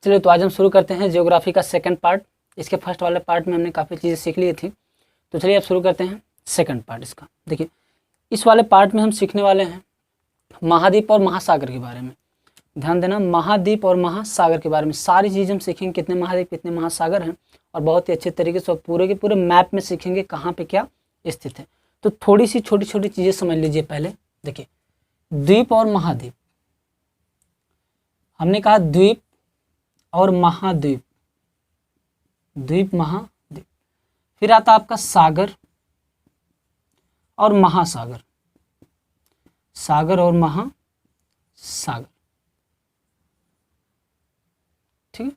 चलिए तो आज हम शुरू करते हैं ज्योग्राफी का सेकंड पार्ट। इसके फर्स्ट वाले पार्ट में हमने काफ़ी चीज़ें सीख ली थी, तो चलिए अब शुरू करते हैं सेकंड पार्ट इसका। देखिए इस वाले पार्ट में हम सीखने वाले हैं महाद्वीप और महासागर के बारे में। ध्यान देना, महाद्वीप और महासागर के बारे में सारी चीज़ हम सीखेंगे, कितने महाद्वीप कितने महासागर हैं, और बहुत ही अच्छे तरीके से पूरे के पूरे मैप में सीखेंगे कहाँ पे क्या स्थित है। तो थोड़ी सी छोटी छोटी चीज़ें समझ लीजिए पहले। देखिए द्वीप और महाद्वीप, हमने कहा द्वीप और महाद्वीप, द्वीप महाद्वीप। फिर आता आपका सागर और महासागर, सागर और महासागर। ठीक है,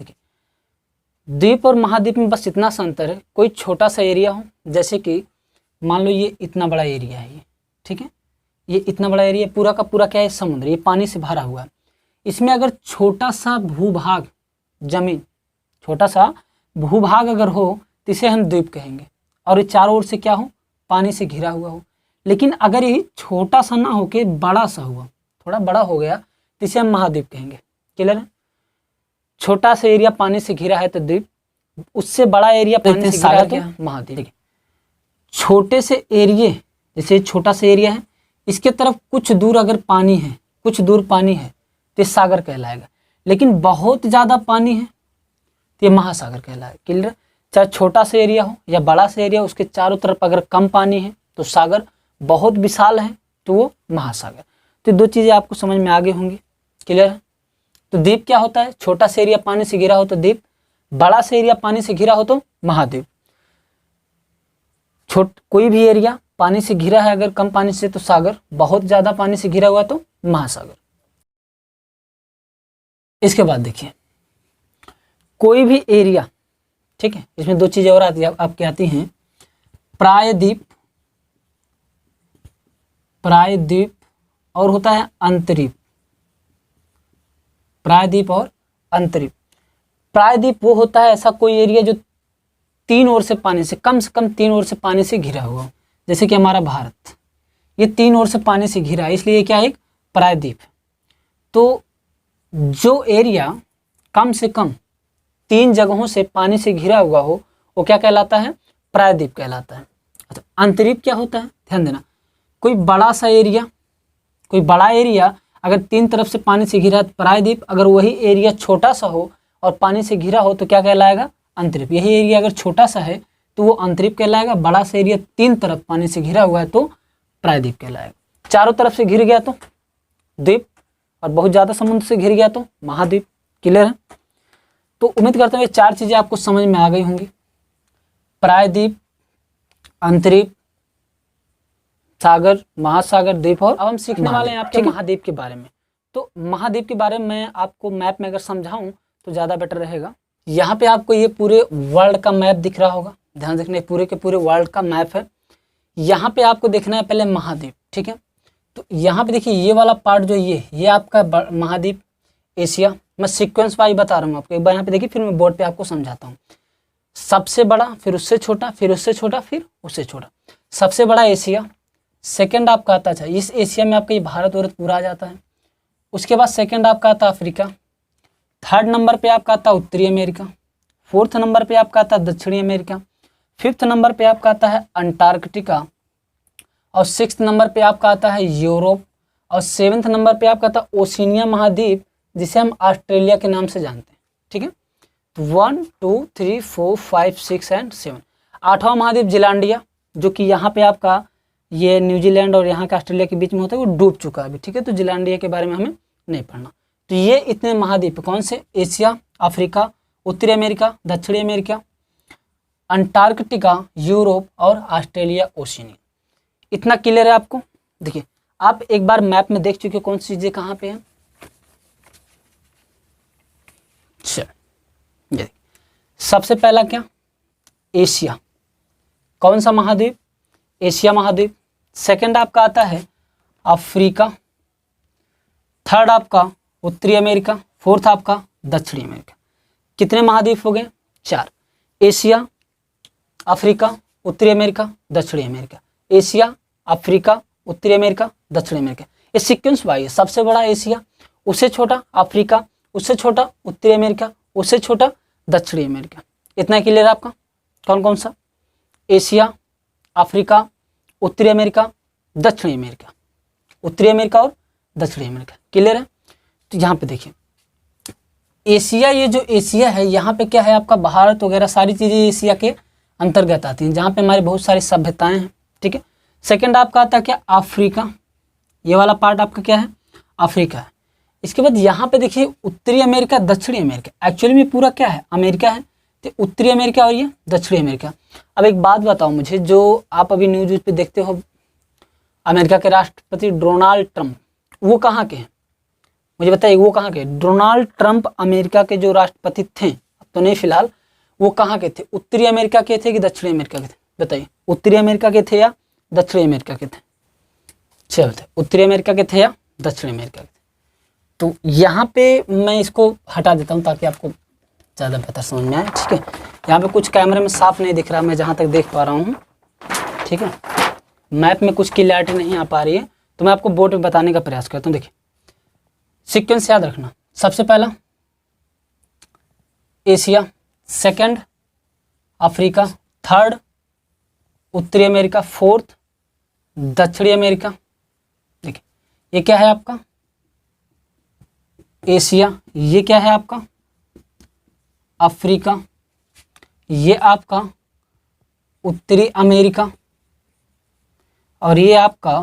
देखिए द्वीप और महाद्वीप में बस इतना सा अंतर है, कोई छोटा सा एरिया हो, जैसे कि मान लो ये इतना बड़ा एरिया है ये, ठीक है, ये इतना बड़ा एरिया पूरा का पूरा क्या है, समुद्र, ये पानी से भरा हुआ है। इसमें अगर छोटा सा भूभाग, जमीन, छोटा सा भूभाग अगर हो तो इसे हम द्वीप कहेंगे, और ये चारों ओर से क्या हो, पानी से घिरा हुआ हो। लेकिन अगर ये छोटा सा ना हो के बड़ा सा हुआ, थोड़ा बड़ा हो गया, तो इसे हम महाद्वीप कहेंगे। क्लियर है? छोटा सा एरिया पानी से घिरा है तो द्वीप, उससे बड़ा एरिया पानी से घिरा तो महाद्वीप। छोटे से एरिया, जैसे छोटा सा एरिया है, इसके तरफ कुछ दूर अगर पानी है, कुछ दूर पानी है तो सागर कहलाएगा। लेकिन बहुत ज़्यादा पानी है तो ये महासागर कहलाएगा। क्लियर? चाहे छोटा सा एरिया हो या बड़ा सा एरिया, उसके चारों तरफ अगर कम पानी है तो सागर, बहुत विशाल है तो वो महासागर। तो दो चीज़ें आपको समझ में आगे होंगी। क्लियर है? तो द्वीप क्या होता है, छोटा सा एरिया पानी से घिरा हो तो द्वीप, बड़ा सा एरिया पानी से घिरा हो तो महाद्वीप। कोई भी एरिया पानी से घिरा है अगर कम पानी से तो सागर, बहुत ज़्यादा पानी से घिरा हुआ तो महासागर। इसके बाद देखिए कोई भी एरिया, ठीक है, इसमें दो चीजें और आती है आपके आती हैं, प्रायद्वीप, प्रायद्वीप और होता है अंतरीप, प्रायद्वीप और अंतरीप। प्रायद्वीप वो होता है ऐसा कोई एरिया जो तीन ओर से कम 3 ओर से पानी से घिरा हुआ हो, जैसे कि हमारा भारत, ये 3 ओर से पानी से घिरा है, इसलिए क्या है, एक प्रायद्वीप। तो जो एरिया कम से कम 3 जगहों से पानी से घिरा हुआ हो वो क्या कहलाता है, प्रायद्वीप कहलाता है। अच्छा, अंतरीप क्या होता है, ध्यान देना, कोई बड़ा एरिया अगर 3 तरफ से पानी से घिरा है प्रायद्वीप, अगर वही एरिया छोटा सा हो और पानी से घिरा हो तो क्या कहलाएगा, अंतरीप। यही एरिया अगर छोटा सा है तो वो अंतरीप कहलाएगा, बड़ा सा एरिया 3 तरफ पानी से घिरा हुआ है तो प्रायद्वीप कहलाएगा। चारों तरफ से घिर गया तो द्वीप, और बहुत ज़्यादा समुद्र से घिर गया तो महाद्वीप। क्लियर है? तो उम्मीद करता हूँ ये 4 चीज़ें आपको समझ में आ गई होंगी, प्रायद्वीप, अंतरीप, सागर, महासागर, द्वीप, और अब हम सीखने वाले हैं आपके महाद्वीप के बारे में। तो महाद्वीप के बारे में मैं आपको मैप में अगर समझाऊं तो ज़्यादा बेटर रहेगा। यहाँ पे आपको ये पूरे वर्ल्ड का मैप दिख रहा होगा, ध्यान रखना, पूरे के पूरे वर्ल्ड का मैप है। यहाँ पे आपको देखना है पहले महाद्वीप, ठीक है। तो यहाँ पे देखिए ये वाला पार्ट जो ये आपका महाद्वीप एशिया, मैं सीक्वेंस वाइज बता रहा हूँ आपको। एक बार यहाँ पे देखिए, फिर मैं बोर्ड पे आपको समझाता हूँ। सबसे बड़ा, फिर उससे छोटा, फिर उससे छोटा, फिर उससे छोटा। सबसे बड़ा एशिया, सेकंड आपका आता है, इस एशिया में आपका ये भारत वर्त पूरा आ जाता है। उसके बाद सेकंड आपका आता अफ्रीका, थर्ड नंबर पे आपका आता उत्तरी अमेरिका, फोर्थ नंबर पे आपका आता दक्षिणी अमेरिका, फिफ्थ नंबर पे आपका आता है अंटार्कटिका, और सिक्स्थ नंबर पे आपका आता है यूरोप, और सेवेंथ नंबर पे आपका आता है ओशिनिया महाद्वीप, जिसे हम ऑस्ट्रेलिया के नाम से जानते हैं। ठीक है, तो 1 2 3 4 5 6 एंड 7। 8वां महाद्वीप जिलांडिया, जो कि यहाँ पे आपका ये न्यूजीलैंड और यहाँ के ऑस्ट्रेलिया के बीच में होता है, वो डूब चुका है अभी। ठीक है, तो जिलांडिया के बारे में हमें नहीं पढ़ना। तो ये इतने महाद्वीप कौन से, एशिया, अफ्रीका, उत्तरी अमेरिका, दक्षिणी अमेरिका, अंटार्कटिका, यूरोप और ऑस्ट्रेलिया, ओशिनिया। इतना क्लियर है आपको? देखिए आप एक बार मैप में देख चुके हो कौन सी चीजें कहाँ पे हैं। चल, सबसे पहला क्या, एशिया, कौन सा महाद्वीप, एशिया महाद्वीप। सेकंड आपका आता है अफ्रीका, थर्ड आपका उत्तरी अमेरिका, फोर्थ आपका दक्षिणी अमेरिका। कितने महाद्वीप हो गए, 4। एशिया, अफ्रीका, उत्तरी अमेरिका, दक्षिणी अमेरिका, एशिया, अफ्रीका, उत्तरी अमेरिका, दक्षिणी अमेरिका। ये सीक्वेंस वाइज, सबसे बड़ा एशिया, उससे छोटा अफ्रीका, उससे छोटा उत्तरी अमेरिका, उससे छोटा दक्षिणी अमेरिका। इतना क्लियर है आपका? कौन कौन सा? एशिया, अफ्रीका, उत्तरी अमेरिका, दक्षिणी अमेरिका, उत्तरी अमेरिका और दक्षिणी अमेरिका। क्लियर है? तो यहाँ पे देखिए एशिया, ये जो एशिया है यहाँ पे क्या है आपका, भारत वगैरह सारी चीज़ें एशिया के अंतर्गत आती हैं, जहाँ पे हमारी बहुत सारी सभ्यताएं हैं। ठीक है। सेकंड आपका आता है क्या, अफ्रीका, ये वाला पार्ट आपका क्या है, अफ्रीका है। इसके बाद यहाँ पे देखिए उत्तरी अमेरिका, दक्षिणी अमेरिका, एक्चुअली में पूरा क्या है, अमेरिका है। तो उत्तरी अमेरिका और ये दक्षिणी अमेरिका। अब एक बात बताओ मुझे, जो आप अभी न्यूज पे देखते हो, अमेरिका के राष्ट्रपति डोनाल्ड ट्रंप, वो कहाँ के हैं? मुझे बताइए वो कहाँ के? डोनाल्ड ट्रंप अमेरिका के जो राष्ट्रपति थे, अब तो नहीं फिलहाल, वो कहाँ के थे? उत्तरी अमेरिका के थे कि दक्षिणी अमेरिका के थे? बताइए, उत्तरी अमेरिका के थे या दक्षिणी अमेरिका के थे? चलते, उत्तरी अमेरिका के थे या दक्षिणी अमेरिका के थे? तो यहाँ पे मैं इसको हटा देता हूँ ताकि आपको ज़्यादा बेहतर समझ में आए। ठीक है। यहाँ पे कुछ कैमरे में साफ नहीं दिख रहा, मैं जहाँ तक देख पा रहा हूँ। ठीक है। मैप में कुछ क्लियरिटी नहीं आ पा रही है, तो मैं आपको बोर्ड पे बताने का प्रयास करता हूँ। देखिए सीक्वेंस याद रखना, सबसे पहला एशिया, सेकंड अफ्रीका, थर्ड उत्तरी अमेरिका, फोर्थ दक्षिणी अमेरिका। देखिए ये क्या है आपका, एशिया, ये क्या है आपका, अफ्रीका, ये आपका उत्तरी अमेरिका, और ये आपका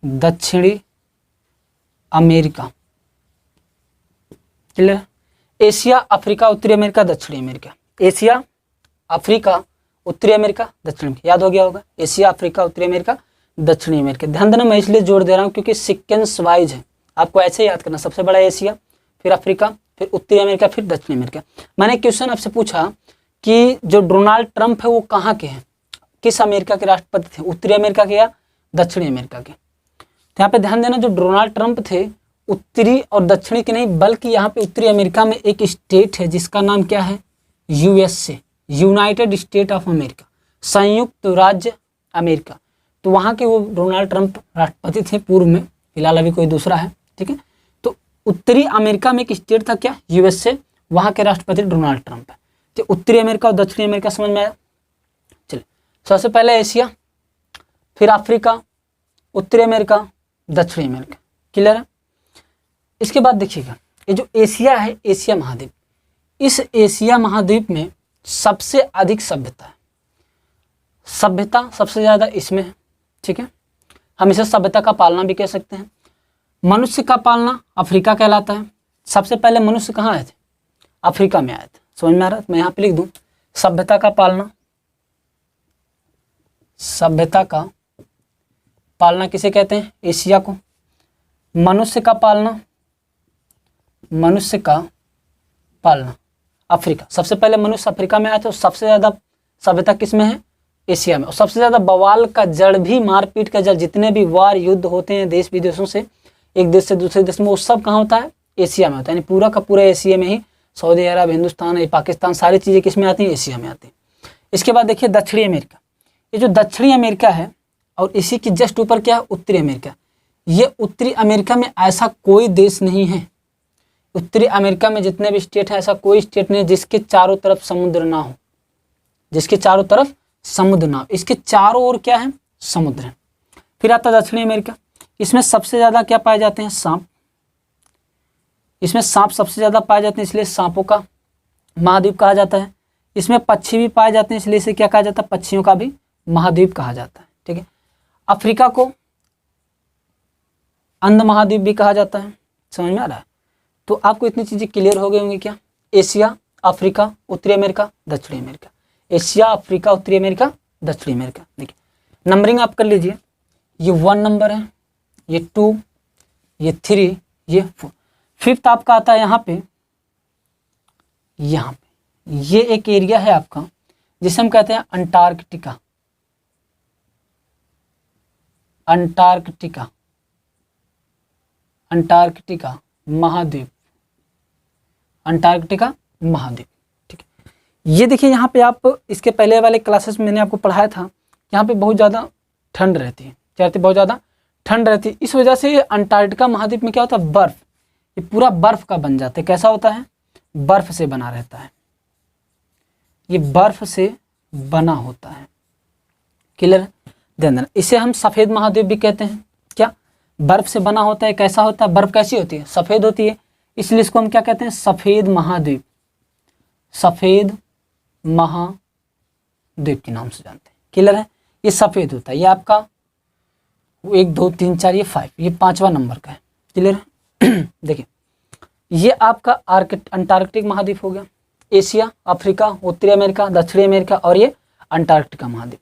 दक्षिणी अमेरिका। क्लियर? एशिया, अफ्रीका, उत्तरी अमेरिका, दक्षिणी अमेरिका। एशिया, अफ्रीका, उत्तरी अमेरिका, दक्षिणी अमेरिका। याद हो गया होगा, एशिया, अफ्रीका, उत्तरी अमेरिका, दक्षिणी अमेरिका। ध्यान देना, मैं इसलिए जोड़ दे रहा हूँ क्योंकि सीक्वेंस वाइज है, आपको ऐसे याद करना। सबसे बड़ा एशिया, फिर अफ्रीका, फिर उत्तरी अमेरिका, फिर दक्षिणी अमेरिका। मैंने क्वेश्चन आपसे पूछा कि जो डोनाल्ड ट्रंप है वो कहाँ के हैं, किस अमेरिका के राष्ट्रपति थे, उत्तरी अमेरिका के या दक्षिणी अमेरिका के? तो यहाँ पे ध्यान देना, जो डोनाल्ड ट्रंप थे उत्तरी और दक्षिणी के नहीं, बल्कि यहाँ पे उत्तरी अमेरिका में एक स्टेट है जिसका नाम क्या है, USA, United state of America, संयुक्त राज्य अमेरिका। तो वहाँ के वो डोनाल्ड ट्रंप राष्ट्रपति थे पूर्व में, फिलहाल अभी कोई दूसरा है। ठीक है। तो उत्तरी अमेरिका में एक स्टेट था क्या, यूएसए, वहाँ के राष्ट्रपति डोनाल्ड ट्रंप है। तो उत्तरी अमेरिका और दक्षिणी अमेरिका समझ में आया? चलिए, सबसे पहले एशिया, फिर अफ्रीका, उत्तरी अमेरिका, दक्षिणी अमेरिका। क्लियर है? इसके बाद देखिएगा, ये जो एशिया है, एशिया महाद्वीप, इस एशिया महाद्वीप में सबसे अधिक सभ्यता है, सभ्यता सबसे ज़्यादा इसमें है। ठीक है। हम इसे सभ्यता का पालना भी कह सकते हैं। मनुष्य का पालना अफ्रीका कहलाता है। सबसे पहले मनुष्य कहाँ आए थे, अफ्रीका में आए थे। समझ में आ रहा है? मैं यहाँ पे लिख दूँ, सभ्यता का पालना, सभ्यता का पालना किसे कहते हैं, एशिया को। मनुष्य का पालना, मनुष्य का पालना अफ्रीका। सबसे पहले मनुष्य अफ्रीका में आए थे, और सबसे ज़्यादा सभ्यता किस में है, एशिया में। और सबसे ज़्यादा बवाल का जड़ भी, मारपीट का जड़, जितने भी वार युद्ध होते हैं देश विदेशों से, एक देश से दूसरे देश में, वो सब कहाँ होता है, एशिया में होता है। यानी पूरा का पूरा एशिया में ही, सऊदी अरब, हिंदुस्तान, पाकिस्तान, सारी चीज़ें किस में आती हैं, एशिया में आती हैं। इसके बाद देखिए दक्षिणी अमेरिका, ये जो दक्षिणी अमेरिका है और इसी की जस्ट ऊपर क्या है, उत्तरी अमेरिका। ये उत्तरी अमेरिका में ऐसा कोई देश नहीं है, उत्तरी अमेरिका में जितने भी स्टेट हैं, ऐसा कोई स्टेट नहीं जिसके चारों तरफ समुद्र ना हो, जिसके चारों तरफ समुद्र ना हो। इसके चारों ओर क्या है, समुद्र है। फिर आता है दक्षिणी अमेरिका, इसमें सबसे ज़्यादा क्या पाए जाते हैं, सांप। इसमें सांप सबसे ज़्यादा पाए जाते हैं, इसलिए सांपों का महाद्वीप कहा जाता है। इसमें पक्षी भी पाए जाते हैं, इसलिए इसे क्या कहा जाता है, पक्षियों का भी महाद्वीप कहा जाता है। ठीक है। अफ्रीका को अंध महाद्वीप भी कहा जाता है। समझ में आ रहा है? तो आपको इतनी चीज़ें क्लियर हो गई होंगी क्या, एशिया, अफ्रीका, उत्तरी अमेरिका, दक्षिणी अमेरिका। एशिया, अफ्रीका, उत्तरी अमेरिका, दक्षिणी अमेरिका। देखिए नंबरिंग आप कर लीजिए, ये 1 नंबर है, ये 2, ये 3, ये 4। फिफ्थ आपका आता है यहाँ पे, ये एक एरिया है आपका जिसे हम कहते हैं अंटार्कटिका। अंटार्कटिका, अंटार्कटिका महाद्वीप, अंटार्कटिका महाद्वीप। ठीक है। ये देखिए यहाँ पे, आप इसके पहले वाले क्लासेस में मैंने आपको पढ़ाया था, यहाँ पे बहुत ज़्यादा ठंड रहती है। क्या रहती है, बहुत ज़्यादा ठंड रहती है। इस वजह से अंटार्कटिका महाद्वीप में क्या होता है, बर्फ़, ये पूरा बर्फ का बन जाता है। कैसा होता है? बर्फ से बना रहता है, ये बर्फ से बना होता है। क्लियर? ध्यान देना, इसे हम सफेद महाद्वीप भी कहते हैं। क्या? बर्फ से बना होता है। कैसा होता है? बर्फ कैसी होती है? सफेद होती है, इसलिए इसको हम क्या कहते हैं? सफेद महाद्वीप, सफेद महाद्वीप के नाम से जानते हैं। क्लियर है? ये सफेद होता है। ये आपका 1 2 3 4 ये 5, ये 5वां नंबर का है। क्लियर है? देखिए, ये आपका अंटार्कटिक महाद्वीप हो गया, एशिया, अफ्रीका, उत्तरी अमेरिका, दक्षिणी अमेरिका और ये अंटार्कटिका महाद्वीप।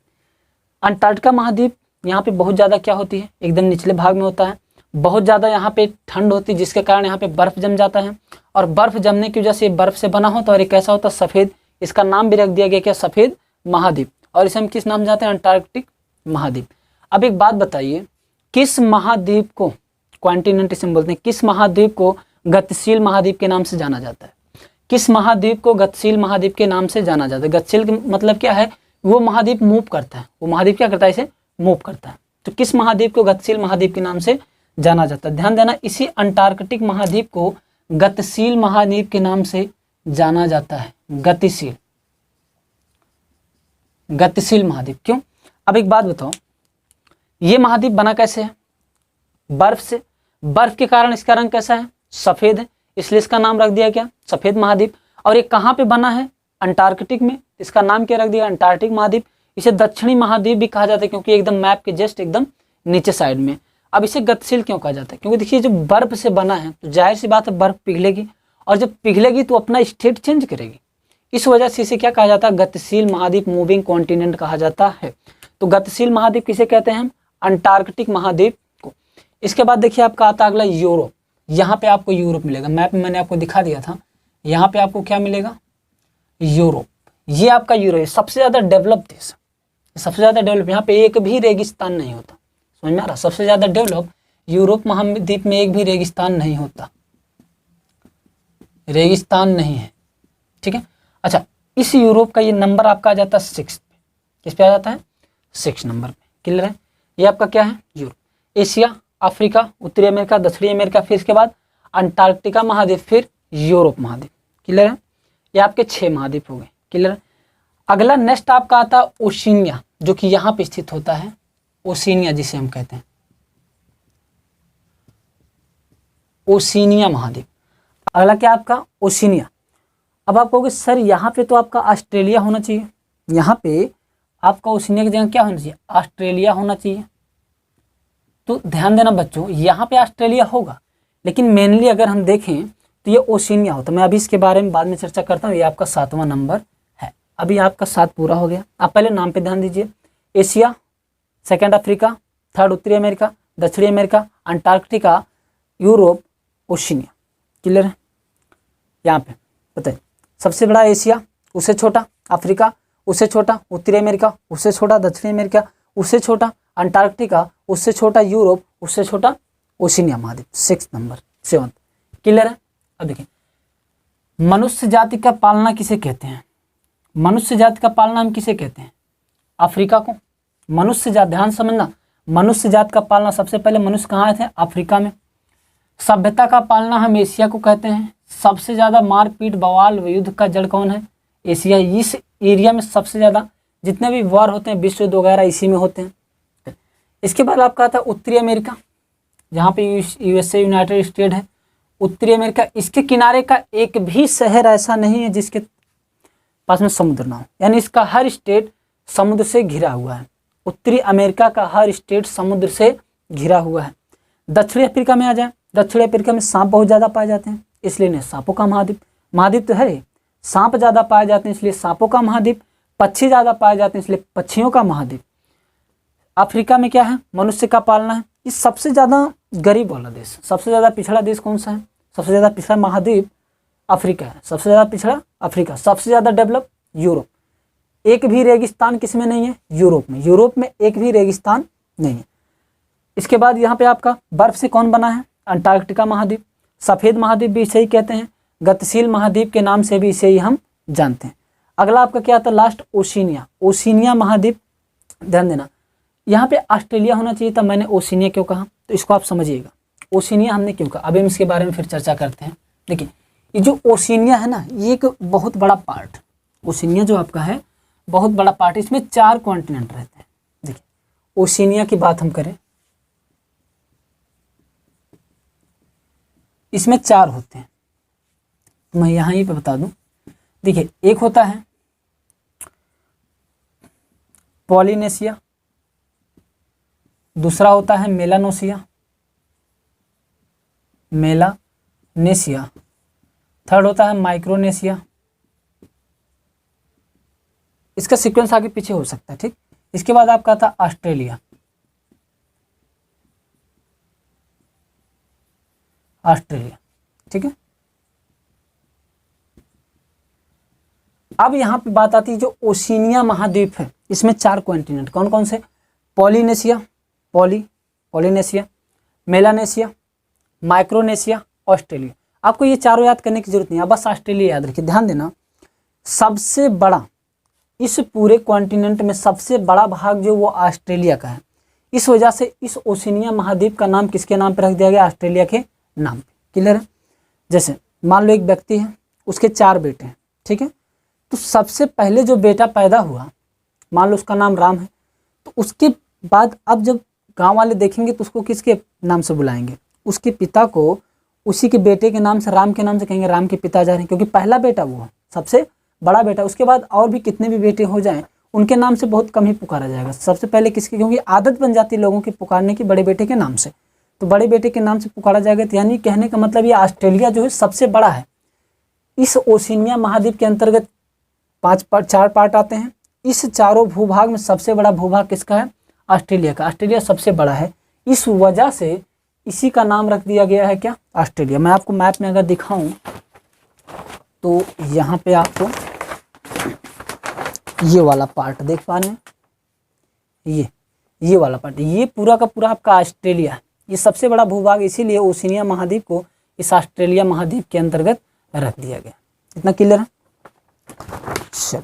अंटार्कटिका महाद्वीप यहाँ पे बहुत ज़्यादा क्या होती है? एकदम निचले भाग में होता है। बहुत ज़्यादा यहाँ पे ठंड होती है, जिसके कारण यहाँ पे बर्फ़ जम जाता है, और बर्फ़ जमने की वजह से बर्फ़ से बना होता है। और ये कैसा होता है? सफ़ेद। इसका नाम भी रख दिया गया क्या? सफ़ेद महाद्वीप। और इसे हम किस नाम से जानते हैं? अंटार्कटिक महाद्वीप। अब एक बात बताइए, किस महाद्वीप को, कॉन्टिनेंट इसे बोलते हैं, किस महाद्वीप को गतिशील महाद्वीप के नाम से जाना जाता है? किस महाद्वीप को गतिशील महाद्वीप के नाम से जाना जाता है? गतिशील मतलब क्या है? वो महाद्वीप मूव करता है। वो महाद्वीप क्या करता है? इसे मूव करता है। तो किस महाद्वीप को गतिशील महाद्वीप के नाम से जाना जाता है? ध्यान देना, इसी अंटार्कटिक महाद्वीप को गतिशील महाद्वीप के नाम से जाना जाता है। गतिशील, गतिशील महाद्वीप। क्यों? अब एक बात बताओ, ये महाद्वीप बना कैसे है? बर्फ से। बर्फ के कारण इसका रंग कैसा है? सफेद है, इसलिए इसका नाम रख दिया क्या? सफेद महाद्वीप। और ये कहाँ पे बना है? अंटार्कटिक में। इसका नाम क्या रख दिया? अंटार्कटिक महाद्वीप। इसे दक्षिणी महाद्वीप भी कहा जाता है, क्योंकि एकदम मैप के जस्ट एकदम नीचे साइड में। अब इसे गतिशील क्यों कहा जाता है? क्योंकि देखिए, जब बर्फ से बना है तो जाहिर सी बात है बर्फ पिघलेगी, और जब पिघलेगी तो अपना स्टेट चेंज करेगी। इस वजह से इसे क्या कहा जाता है? गतिशील महाद्वीप, मूविंग कॉन्टिनेंट कहा जाता है। तो गतिशील महाद्वीप किसे कहते हैं हम? अंटार्कटिक महाद्वीप को। इसके बाद देखिए आपका आता अगला यूरोप। यहाँ पे आपको यूरोप मिलेगा। मैप में मैंने आपको दिखा दिया था। यहाँ पे आपको क्या मिलेगा? यूरोप। ये आपका यूरोप सबसे ज़्यादा डेवलप देश, सबसे ज़्यादा डेवलप। यहाँ पे एक भी रेगिस्तान नहीं होता। समझ में आ रहा? सबसे ज़्यादा डेवलप यूरोप महाद्वीप में एक भी रेगिस्तान नहीं होता, रेगिस्तान नहीं है। ठीक है? अच्छा, इस यूरोप का ये नंबर आपका आ जाता है 6 पे। किस पे आ जाता है? 6 नंबर पे। क्लियर है? ये आपका क्या है? यूरोप। एशिया, अफ्रीका, उत्तरी अमेरिका, दक्षिणी अमेरिका, फिर इसके बाद अंटार्कटिका महाद्वीप, फिर यूरोप महाद्वीप। क्लियर है? ये आपके 6 महाद्वीप हो गए। क्लियर है? अगला नेक्स्ट आपका आता है ओशिनिया, जो कि यहाँ पे स्थित होता है। ओशिनिया जिसे हम कहते हैं, ओशिनिया महाद्वीप। अगला क्या आपका? ओशिनिया। अब आप कहोगे सर यहाँ पे तो आपका ऑस्ट्रेलिया होना चाहिए, यहाँ पे आपका ओशिनिया की जगह क्या होना चाहिए? ऑस्ट्रेलिया होना चाहिए। तो ध्यान देना बच्चों, यहाँ पे ऑस्ट्रेलिया होगा, लेकिन मेनली अगर हम देखें तो ये ओशिनिया होता है। मैं अभी इसके बारे में बाद में चर्चा करता हूँ। ये आपका 7वां नंबर है। अभी आपका 7 पूरा हो गया। आप पहले नाम पे ध्यान दीजिए। एशिया, सेकंड अफ्रीका, थर्ड उत्तरी अमेरिका, दक्षिणी America, Antarctica, Europe, Oceania. Clear है? यहाँ पे बताइए, सबसे बड़ा एशिया, उससे छोटा अफ्रीका, उससे छोटा उत्तरी अमेरिका, उससे छोटा दक्षिणी अमेरिका, उससे छोटा अंटार्कटिका, उससे छोटा यूरोप, उससे छोटा ओशिनिया महाद्वीप। 6 नंबर, 7। क्लियर है? अब देखिए, मनुष्य जाति का पालना किसे कहते हैं? मनुष्य जाति का पालना हम किसे कहते हैं? अफ्रीका को। मनुष्य जाति, ध्यान समझना, मनुष्य जाति का पालना सबसे पहले मनुष्य कहाँ आए थे? अफ्रीका में। सभ्यता का पालना हम एशिया को कहते हैं। सबसे ज़्यादा मारपीट, बवाल, युद्ध का जड़ कौन है? एशिया। इस एरिया में सबसे ज़्यादा जितने भी वॉर होते हैं, विश्व युद्ध वगैरह इसी में होते हैं। इसके बाद आपका आता है उत्तरी अमेरिका, जहाँ पे यूएसए, यूनाइटेड स्टेट है। उत्तरी अमेरिका, इसके किनारे का एक भी शहर ऐसा नहीं है जिसके पास में समुद्र ना हो, यानी इसका हर स्टेट समुद्र से घिरा हुआ है। उत्तरी अमेरिका का हर स्टेट समुद्र से घिरा हुआ है। दक्षिणी अफ्रीका में आ जाए, दक्षिणी अफ्रीका में सांप बहुत ज़्यादा पाए जाते हैं, इसलिए इन्हें सांपों का महाद्वीप। महाद्वीप तो है, सांप ज़्यादा पाए जाते हैं इसलिए सांपों का महाद्वीप। पक्षी ज़्यादा पाए जाते हैं इसलिए पक्षियों का महाद्वीप। अफ्रीका में क्या है? मनुष्य का पालना है। ये सबसे ज़्यादा गरीब वाला देश, सबसे ज़्यादा पिछड़ा देश कौन सा है? सबसे ज़्यादा पिछड़ा महाद्वीप अफ्रीका है। सबसे ज़्यादा पिछड़ा अफ्रीका। सबसे ज़्यादा डेवलप यूरोप। एक भी रेगिस्तान किस में नहीं है? यूरोप में। यूरोप में एक भी रेगिस्तान नहीं है। इसके बाद यहाँ पे आपका बर्फ से कौन बना है? अंटार्कटिका महाद्वीप। सफ़ेद महाद्वीप भी इसे ही कहते हैं। गतिशील महाद्वीप के नाम से भी इसे ही हम जानते हैं। अगला आपका क्या आता है? Last Oceania. ओशिनिया महाद्वीप, ध्यान देना, यहाँ पे ऑस्ट्रेलिया होना चाहिए था, मैंने ओशिनिया क्यों कहा? तो इसको आप समझिएगा। ओशिनिया हमने क्यों कहा, अभी हम इसके बारे में फिर चर्चा करते हैं। देखिए ये जो ओशिनिया है ना, ये एक बहुत बड़ा पार्ट, ओशिनिया जो आपका है बहुत बड़ा पार्ट, इसमें 4 कॉन्टिनेंट रहते हैं। देखिए ओशिनिया की बात हम करें, इसमें 4 होते हैं, मैं यहाँ ही पे बता दूं। देखिए एक होता है पॉलिनेशिया, दूसरा होता है मेलानेशिया, थर्ड होता है माइक्रोनेशिया। इसका सीक्वेंस आगे पीछे हो सकता है, ठीक। इसके बाद आपका आता ऑस्ट्रेलिया, ठीक है। अब यहाँ पे बात आती है जो ओशिनिया महाद्वीप है, इसमें 4 कॉन्टिनेंट कौन कौन से, पॉलिनेशिया, मेलानेशिया, माइक्रोनेशिया, ऑस्ट्रेलिया। आपको ये चारों याद करने की जरूरत नहीं है, बस ऑस्ट्रेलिया याद रखिए। ध्यान देना, सबसे बड़ा इस पूरे कॉन्टिनेंट में सबसे बड़ा भाग जो वो ऑस्ट्रेलिया का है। इस वजह से इस ओशिनिया महाद्वीप का नाम किसके नाम पर रख दिया गया, ऑस्ट्रेलिया के नाम पे। क्लियर है। जैसे मान लो एक व्यक्ति है, उसके 4 बेटे हैं, ठीक है। तो सबसे पहले जो बेटा पैदा हुआ, मान लो उसका नाम राम है, तो उसके बाद अब जब गांव वाले देखेंगे तो उसको किसके नाम से बुलाएंगे, उसके पिता को उसी के बेटे के नाम से, राम के नाम से कहेंगे, राम के पिता जा रहे हैं, क्योंकि पहला बेटा वो है, सबसे बड़ा बेटा। उसके बाद और भी कितने भी बेटे हो जाएं उनके नाम से बहुत कम ही पुकारा जाएगा, सबसे पहले किसके, क्योंकि आदत बन जाती है लोगों की पुकारने की बड़े बेटे के नाम से, तो बड़े बेटे के नाम से पुकारा जाएगा। तो यानी कहने का मतलब ये ऑस्ट्रेलिया जो है सबसे बड़ा है। इस ओशिनिया महाद्वीप के अंतर्गत 4 पार्ट आते हैं। इस चारों भूभाग में सबसे बड़ा भूभाग किसका है, ऑस्ट्रेलिया का। ऑस्ट्रेलिया सबसे बड़ा है, इस वजह से इसी का नाम रख दिया गया है क्या, ऑस्ट्रेलिया। मैं आपको मैप में अगर दिखाऊं तो यहाँ पे आपको ये वाला पार्ट देख पा रहे हैं, ये वाला पार्ट, ये पूरा का पूरा आपका ऑस्ट्रेलिया है। ये सबसे बड़ा भूभाग, इसीलिए ओशिनिया महाद्वीप को इस ऑस्ट्रेलिया महाद्वीप के अंतर्गत रख दिया गया। इतना क्लियर है। चलो,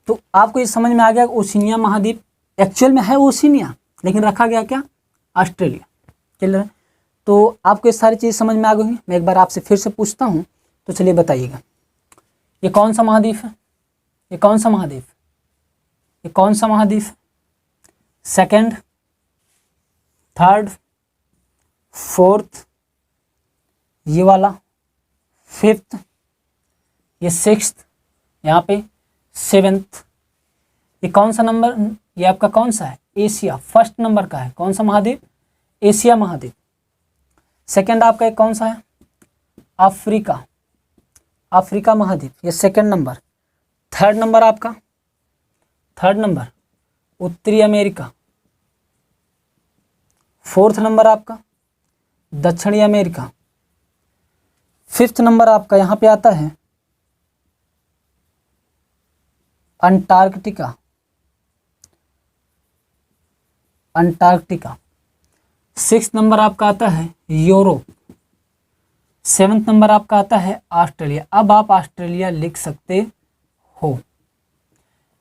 तो आपको ये समझ में आ गया ओशिनिया महाद्वीप एक्चुअल में है ओशिनिया, लेकिन रखा गया क्या, ऑस्ट्रेलिया। क्लियर है। तो आपको ये सारी चीज़ समझ में आ गई। मैं एक बार आपसे फिर से पूछता हूँ, तो चलिए बताइएगा, ये कौन सा महाद्वीप है, ये कौन सा महाद्वीप, ये कौन सा महाद्वीप है, सेकंड, थर्ड, फोर्थ, ये वाला, फिफ्थ, ये सिक्स्थ, यहाँ पे सेवेंथ। ये कौन सा नंबर, ये आपका कौन सा है, एशिया, फर्स्ट नंबर का है। कौन सा महाद्वीप, एशिया महाद्वीप। सेकंड आपका एक कौन सा है, अफ्रीका, अफ्रीका महाद्वीप, ये सेकंड नंबर। थर्ड नंबर आपका, थर्ड नंबर उत्तरी अमेरिका। फोर्थ नंबर आपका दक्षिणी अमेरिका। फिफ्थ नंबर आपका यहाँ पे आता है अंटार्कटिका, अंटार्कटिका। सिक्स्थ नंबर आपका आता है यूरोप। सेवन्थ नंबर आपका आता है ऑस्ट्रेलिया। अब आप ऑस्ट्रेलिया लिख सकते हो।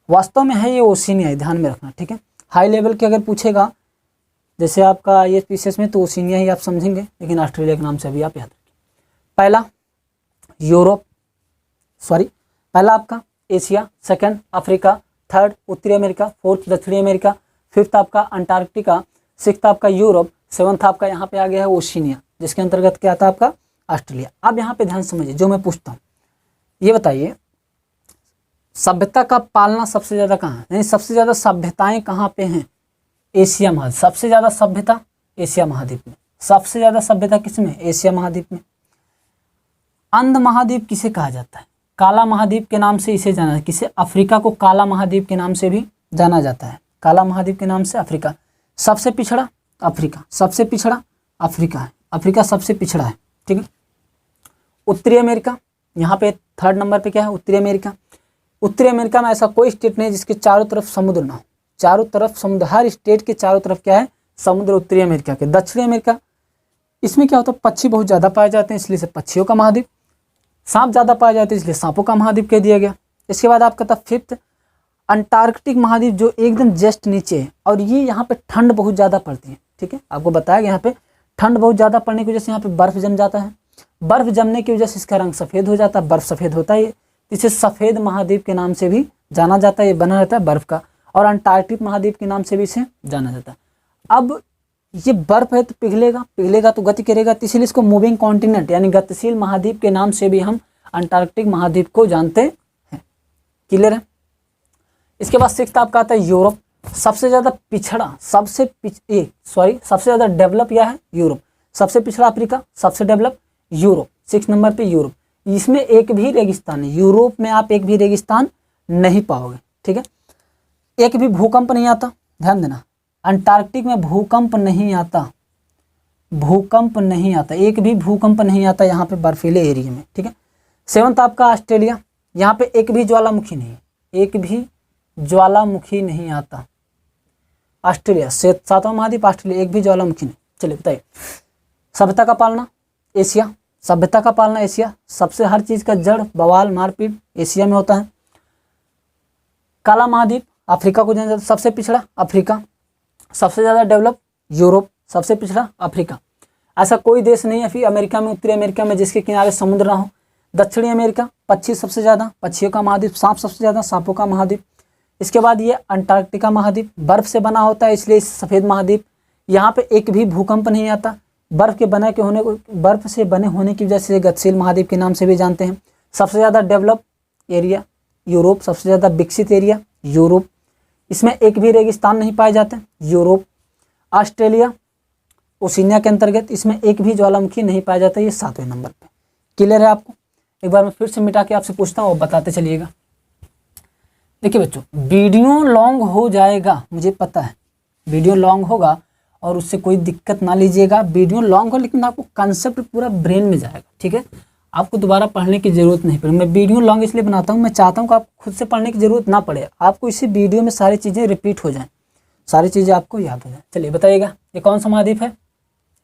वास्तव में है ये ओशिनिया, ध्यान में रखना, ठीक है। हाई लेवल के अगर पूछेगा जैसे आपका ये पीसेस में, तो ओशिनिया ही आप समझेंगे, लेकिन ऑस्ट्रेलिया के नाम से अभी आप याद रखिए। पहला यूरोप, सॉरी, पहला आपका एशिया, सेकंड अफ्रीका, थर्ड उत्तरी अमेरिका, फोर्थ दक्षिणी अमेरिका, फिफ्थ आपका अंटार्कटिका, सिक्स्थ आपका यूरोप, सेवन्थ आपका यहाँ पे आ गया है ओशिनिया, जिसके अंतर्गत क्या आता है आपका ऑस्ट्रेलिया। अब यहाँ पे ध्यान समझिए, जो मैं पूछता हूँ ये बताइए, सभ्यता का पालना सबसे ज़्यादा कहाँ है, यानी सबसे ज़्यादा सभ्यताएं कहाँ पे हैं, एशिया महाद्वीप। सबसे ज़्यादा सभ्यता एशिया महाद्वीप में। सबसे ज़्यादा सभ्यता किस में, एशिया महाद्वीप में। अंध महाद्वीप किसे कहा जाता है, काला महाद्वीप के नाम से इसे जाना है। किसे, अफ्रीका को काला महाद्वीप के नाम से भी जाना जाता है, काला महाद्वीप के नाम से अफ्रीका। सबसे पिछड़ा अफ्रीका, सबसे पिछड़ा अफ्रीका है, अफ्रीका सबसे पिछड़ा है, ठीक है। उत्तरी अमेरिका, यहाँ पे थर्ड नंबर पे क्या है, उत्तरी अमेरिका। उत्तरी अमेरिका में ऐसा कोई स्टेट नहीं जिसके चारों तरफ समुद्र ना हो, चारों तरफ समुद्र, हर स्टेट के चारों तरफ क्या है, समुद्र उत्तरी अमेरिका के। दक्षिणी अमेरिका, इसमें क्या होता है, पक्षी बहुत ज़्यादा पाए जाते हैं, इसलिए से पक्षियों का महाद्वीप। सांप ज़्यादा पाए जाते हैं, इसलिए सांपों का महाद्वीप कह दिया गया। इसके बाद आपका था फिफ्थ अंटार्कटिक महाद्वीप जो एकदम जस्ट नीचे है, और ये यहाँ पे ठंड बहुत ज़्यादा पड़ती है। ठीक है, आपको बताया गया यहाँ पे ठंड बहुत ज़्यादा पड़ने की वजह से यहाँ पे बर्फ़ जम जाता है। बर्फ़ जमने की वजह से इसका रंग सफ़ेद हो जाता है, बर्फ़ सफ़ेद होता है, इसे सफ़ेद महाद्वीप के नाम से भी जाना जाता है। ये बना रहता है बर्फ़ का, और अंटार्कटिक महाद्वीप के नाम से भी इसे जाना जाता है। अब ये बर्फ़ है तो पिघलेगा तो गति करेगा, तो इसलिए इसको मूविंग कॉन्टिनेंट यानी गतिशील महाद्वीप के नाम से भी हम अंटार्कटिक महाद्वीप को जानते हैं। क्लियर है। इसके बाद सिक्स्थ आपका आता है यूरोप। सबसे ज़्यादा पिछड़ा, सबसे ज़्यादा डेवलप यह है यूरोप, सबसे पिछड़ा अफ्रीका, सबसे डेवलप यूरोप। 6 नंबर पे यूरोप। इसमें एक भी रेगिस्तान है, यूरोप में आप एक भी रेगिस्तान नहीं पाओगे। ठीक है, एक भी भूकंप नहीं आता, ध्यान देना। अंटार्कटिक में भूकंप नहीं आता, एक भी भूकंप नहीं आता यहाँ पे बर्फीले एरिया में। ठीक है। 7th आपका ऑस्ट्रेलिया। यहाँ पे एक भी ज्वालामुखी नहीं, एक भी ज्वालामुखी नहीं आता। ऑस्ट्रेलिया 7वां महाद्वीप ऑस्ट्रेलिया, एक भी ज्वालामुखी नहीं। चलिए बताइए। सभ्यता का पालना एशिया, सभ्यता का पालना एशिया। सबसे हर चीज़ का जड़ बवाल मारपीट एशिया में होता है। काला महाद्वीप अफ्रीका को जाना जाता है, सबसे पिछड़ा अफ्रीका, सबसे ज़्यादा डेवलप यूरोप, सबसे पिछड़ा अफ्रीका। ऐसा कोई देश नहीं है फिर अमेरिका में, उत्तरी अमेरिका में जिसके किनारे समुद्र ना हो। दक्षिणी अमेरिका पक्षी सबसे ज़्यादा, पक्षियों का महाद्वीप। सांप सबसे ज़्यादा, सांपों का महाद्वीप। इसके बाद ये अंटार्कटिका महाद्वीप बर्फ़ से बना होता है, इसलिए सफ़ेद महाद्वीप। यहाँ पे एक भी भूकंप नहीं आता। बर्फ़ से बने होने की वजह से गतिशील महाद्वीप के नाम से भी जानते हैं। सबसे ज़्यादा डेवलप एरिया यूरोप, सबसे ज़्यादा विकसित एरिया यूरोप। इसमें एक भी रेगिस्तान नहीं पाए जाते यूरोप। ऑस्ट्रेलिया ओशिनिया के अंतर्गत, इसमें एक भी ज्वालामुखी नहीं पाया जाता, ये 7वें नंबर पे। क्लियर है आपको। एक बार मैं फिर से मिटा के आपसे पूछता हूँ, बताते चलिएगा। देखिए बच्चों, वीडियो लॉन्ग हो जाएगा, मुझे पता है वीडियो लॉन्ग होगा, और उससे कोई दिक्कत ना लीजिएगा। वीडियो लॉन्ग हो लेकिन आपको कंसेप्ट पूरा ब्रेन में जाएगा। ठीक है, आपको दोबारा पढ़ने की ज़रूरत नहीं पड़ेगी। मैं वीडियो लॉन्ग इसलिए बनाता हूँ, मैं चाहता हूँ कि आप खुद से पढ़ने की ज़रूरत ना पड़े, आपको इसी वीडियो में सारी चीज़ें रिपीट हो जाएं, सारी चीज़ें आपको याद हो जाए। चलिए बताइएगा, ये कौन सा महाद्वीप है?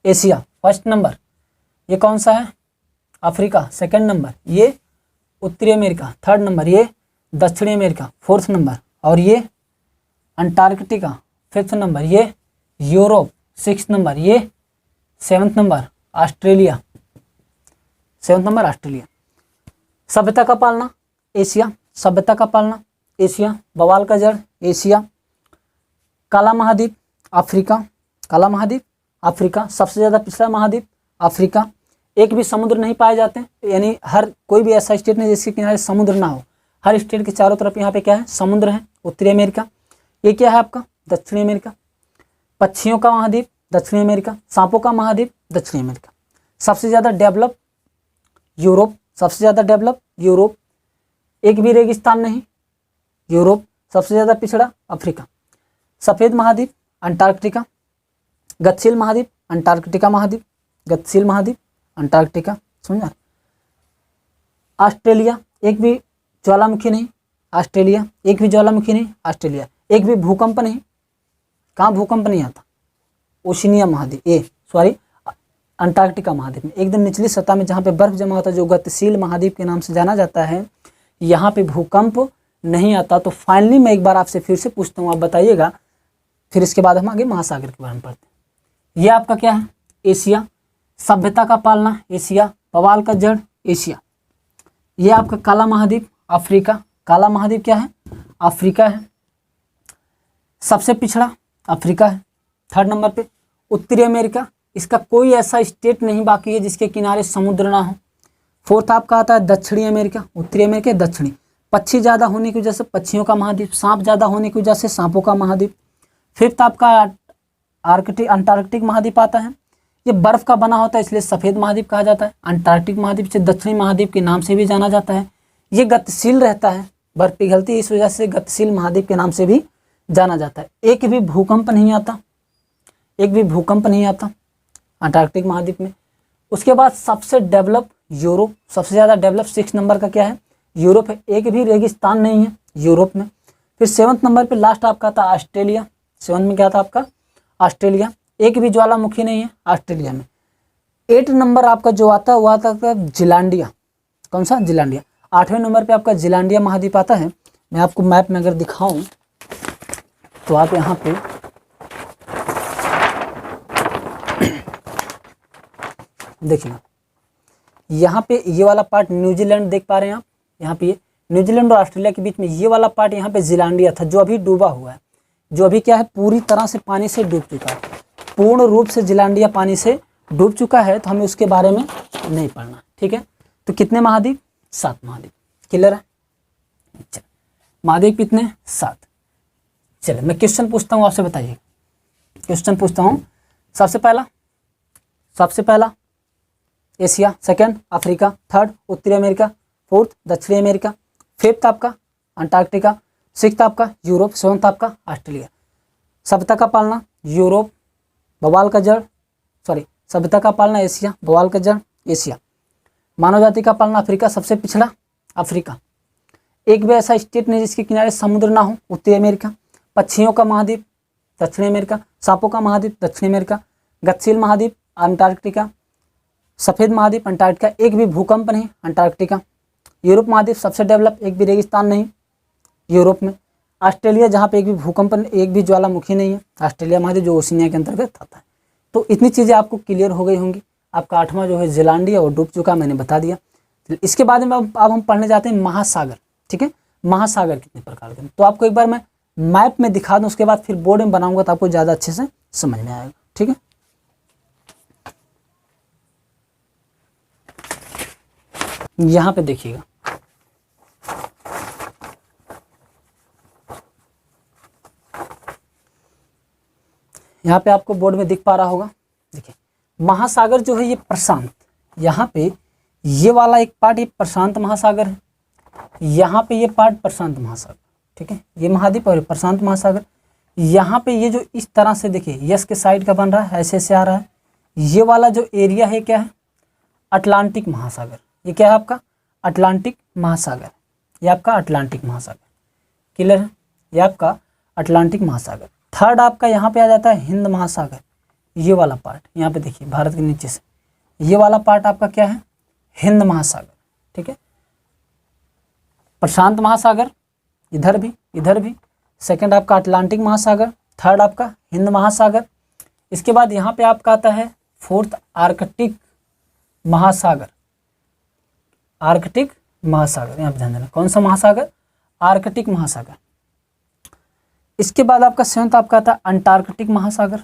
Asia 1st number. ये कौन सा है? Africa 2nd number. ये उत्तरी अमेरिका 3rd नंबर। ये दक्षिणी अमेरिका 4th नंबर। और ये अंटार्कटिका 5th नंबर। ये यूरोप 6th नंबर। ये 7th number Australia, 7th number Australia. सभ्यता का पालना एशिया, सभ्यता का पालना एशिया। बवाल का जड़ एशिया। काला महाद्वीप अफ्रीका, काला महाद्वीप अफ्रीका। सबसे ज़्यादा पिछड़ा महाद्वीप अफ्रीका। एक भी समुद्र नहीं पाए जाते, यानी हर कोई भी ऐसा स्टेट नहीं जिसके किनारे समुद्र ना हो। हर स्टेट के चारों तरफ यहाँ पे क्या है? समुद्र है। उत्तरी अमेरिका। ये क्या है आपका? दक्षिणी अमेरिका। पक्षियों का महाद्वीप दक्षिणी अमेरिका। सांपों का महाद्वीप दक्षिणी अमेरिका। सबसे ज़्यादा डेवलप यूरोप, सबसे ज़्यादा डेवलप यूरोप। एक भी रेगिस्तान नहीं यूरोप। सबसे ज़्यादा पिछड़ा अफ्रीका। सफ़ेद महाद्वीप अंटार्कटिका। गतिशील महाद्वीप अंटार्कटिका महाद्वीप। गतिशील महाद्वीप अंटार्कटिका, समझा। ऑस्ट्रेलिया एक भी ज्वालामुखी नहीं, ऑस्ट्रेलिया एक भी ज्वालामुखी नहीं, ऑस्ट्रेलिया एक भी भूकंप नहीं। कहाँ भूकंप नहीं आता? ओशिनिया महाद्वीप, अंटार्कटिका महाद्वीप में, एकदम निचली सतह में जहाँ पे बर्फ जमा होता है, जो गतिशील महाद्वीप के नाम से जाना जाता है, यहाँ पे भूकंप नहीं आता। तो फाइनली मैं एक बार आपसे फिर से पूछता हूँ, आप बताइएगा, फिर इसके बाद हम आगे महासागर के बारे में पढ़ते हैं। ये आपका क्या है? एशिया। सभ्यता का पालना एशिया। बवाल का जड़ एशिया। ये आपका काला महाद्वीप अफ्रीका। काला महाद्वीप क्या है? अफ्रीका है। सबसे पिछड़ा अफ्रीका है 3rd नंबर पे। उत्तरी अमेरिका, इसका कोई ऐसा स्टेट नहीं बाकी है जिसके किनारे समुद्र ना हो। 4th आपका आता है दक्षिणी अमेरिका। उत्तरी अमेरिका दक्षिणी। पक्षी ज़्यादा होने की वजह से पक्षियों का महाद्वीप। सांप ज़्यादा होने की वजह से सांपों का महाद्वीप। 5th आपका अंटार्कटिक महाद्वीप आता है। ये बर्फ़ का बना होता है, इसलिए सफ़ेद महाद्वीप कहा जाता है। अंटार्कटिक महाद्वीप से दक्षिणी महाद्वीप के नाम से भी जाना जाता है। ये गतिशील रहता है, बर्फ़ पिघलती है, इस वजह से गतिशील महाद्वीप के नाम से भी जाना जाता है। एक भी भूकंप नहीं आता, एक भी भूकंप नहीं आता अंटार्कटिक महाद्वीप में। उसके बाद सबसे डेवलप यूरोप, सबसे ज़्यादा डेवलप 6 नंबर का क्या है? यूरोप है। एक भी रेगिस्तान नहीं है यूरोप में। फिर 7th नंबर पे लास्ट आपका था ऑस्ट्रेलिया। 7th में क्या था आपका? ऑस्ट्रेलिया। एक भी ज्वालामुखी नहीं है ऑस्ट्रेलिया में। 8 नंबर आपका जो आता है वो आता है जिलांडिया। कौन सा? जिलांडिया। 8वें नंबर पे आपका जिलांडिया महाद्वीप आता है। मैं आपको मैप में अगर दिखाऊं तो आप यहाँ पे देखिए, यहाँ पे ये वाला पार्ट न्यूजीलैंड देख पा रहे हैं आप। यहाँ पे ये न्यूजीलैंड और ऑस्ट्रेलिया के बीच में ये वाला पार्ट यहाँ पे जीलैंडिया था, जो अभी डूबा हुआ है, जो अभी क्या है, पूरी तरह से पानी से डूब चुका है। पूर्ण रूप से जीलैंडिया पानी से डूब चुका है, तो हमें उसके बारे में नहीं पढ़ना, ठीक है। तो कितने महाद्वीप? 7 महाद्वीप। क्लियर है? चल, महाद्वीप कितने? 7। चलिए मैं क्वेश्चन पूछता हूँ, आपसे बताइए। क्वेश्चन पूछता हूँ। सबसे पहला एशिया, सेकंड अफ्रीका, थर्ड उत्तरी अमेरिका, फोर्थ दक्षिणी अमेरिका, फिफ्थ आपका अंटार्कटिका, सिक्स्थ आपका यूरोप, सेवंथ आपका ऑस्ट्रेलिया। सभ्यता का पालना यूरोप, बवाल का जड़ सभ्यता का पालना एशिया, बवाल का जड़ एशिया। मानव जाति का पालना अफ्रीका, सबसे पिछड़ा अफ्रीका। एक भी ऐसा स्टेट नहीं जिसके किनारे समुद्र ना हो, उत्तरी अमेरिका। पक्षियों का महाद्वीप दक्षिणी अमेरिका, सांपों का महाद्वीप दक्षिणी अमेरिका, गतिशील महाद्वीप अंटार्कटिका, सफ़ेद महाद्वीप अंटार्कटिका, एक भी भूकंप नहीं अंटार्कटिका। यूरोप महाद्वीप सबसे डेवलप, एक भी रेगिस्तान नहीं यूरोप में। ऑस्ट्रेलिया जहाँ पे एक भी भूकंप, एक भी ज्वालामुखी नहीं है। ऑस्ट्रेलिया महाद्वीप जो ओशिनिया के अंतर्गत आता है। तो इतनी चीज़ें आपको क्लियर हो गई होंगी। आपका 8वां जो है जीलैंडिया वो डूब चुका, मैंने बता दिया। इसके बाद में अब हम पढ़ने जाते हैं महासागर, ठीक है। महासागर कितने प्रकार के, तो आपको एक बार मैं मैप में दिखा दूँ, उसके बाद फिर बोर्ड में बनाऊंगा तो आपको ज़्यादा अच्छे से समझ में आएगा, ठीक है। यहाँ पे देखिएगा, यहाँ पे आपको बोर्ड में दिख पा रहा होगा। देखिए महासागर जो है ये प्रशांत, यहाँ पे ये वाला एक पार्ट ये प्रशांत महासागर है, यहाँ पे ये पार्ट प्रशांत महासागर, ठीक है। ये महाद्वीप और प्रशांत महासागर। यहाँ पे ये जो इस तरह से देखिए यस के साइड का बन रहा है, ऐसे से आ रहा है। ये वाला जो एरिया है क्या है? अटलांटिक महासागर। ये क्या है आपका? अटलांटिक महासागर। ये आपका अटलांटिक महासागर। क्लियर है? ये आपका अटलांटिक महासागर। थर्ड आपका यहाँ पे आ जाता है हिंद महासागर। ये वाला पार्ट यहाँ पे देखिए भारत के नीचे से ये वाला पार्ट आपका क्या है? हिंद महासागर, ठीक है। प्रशांत महासागर इधर भी। सेकंड आपका अटलांटिक महासागर, थर्ड आपका हिंद महासागर। इसके बाद यहाँ पे आपका आता है फोर्थ आर्कटिक महासागर। आर्कटिक महासागर, यहाँ पे ध्यान देना, कौन सा महासागर? आर्कटिक महासागर। इसके बाद आपका सेवंथ आपका आता है अंटार्कटिक महासागर।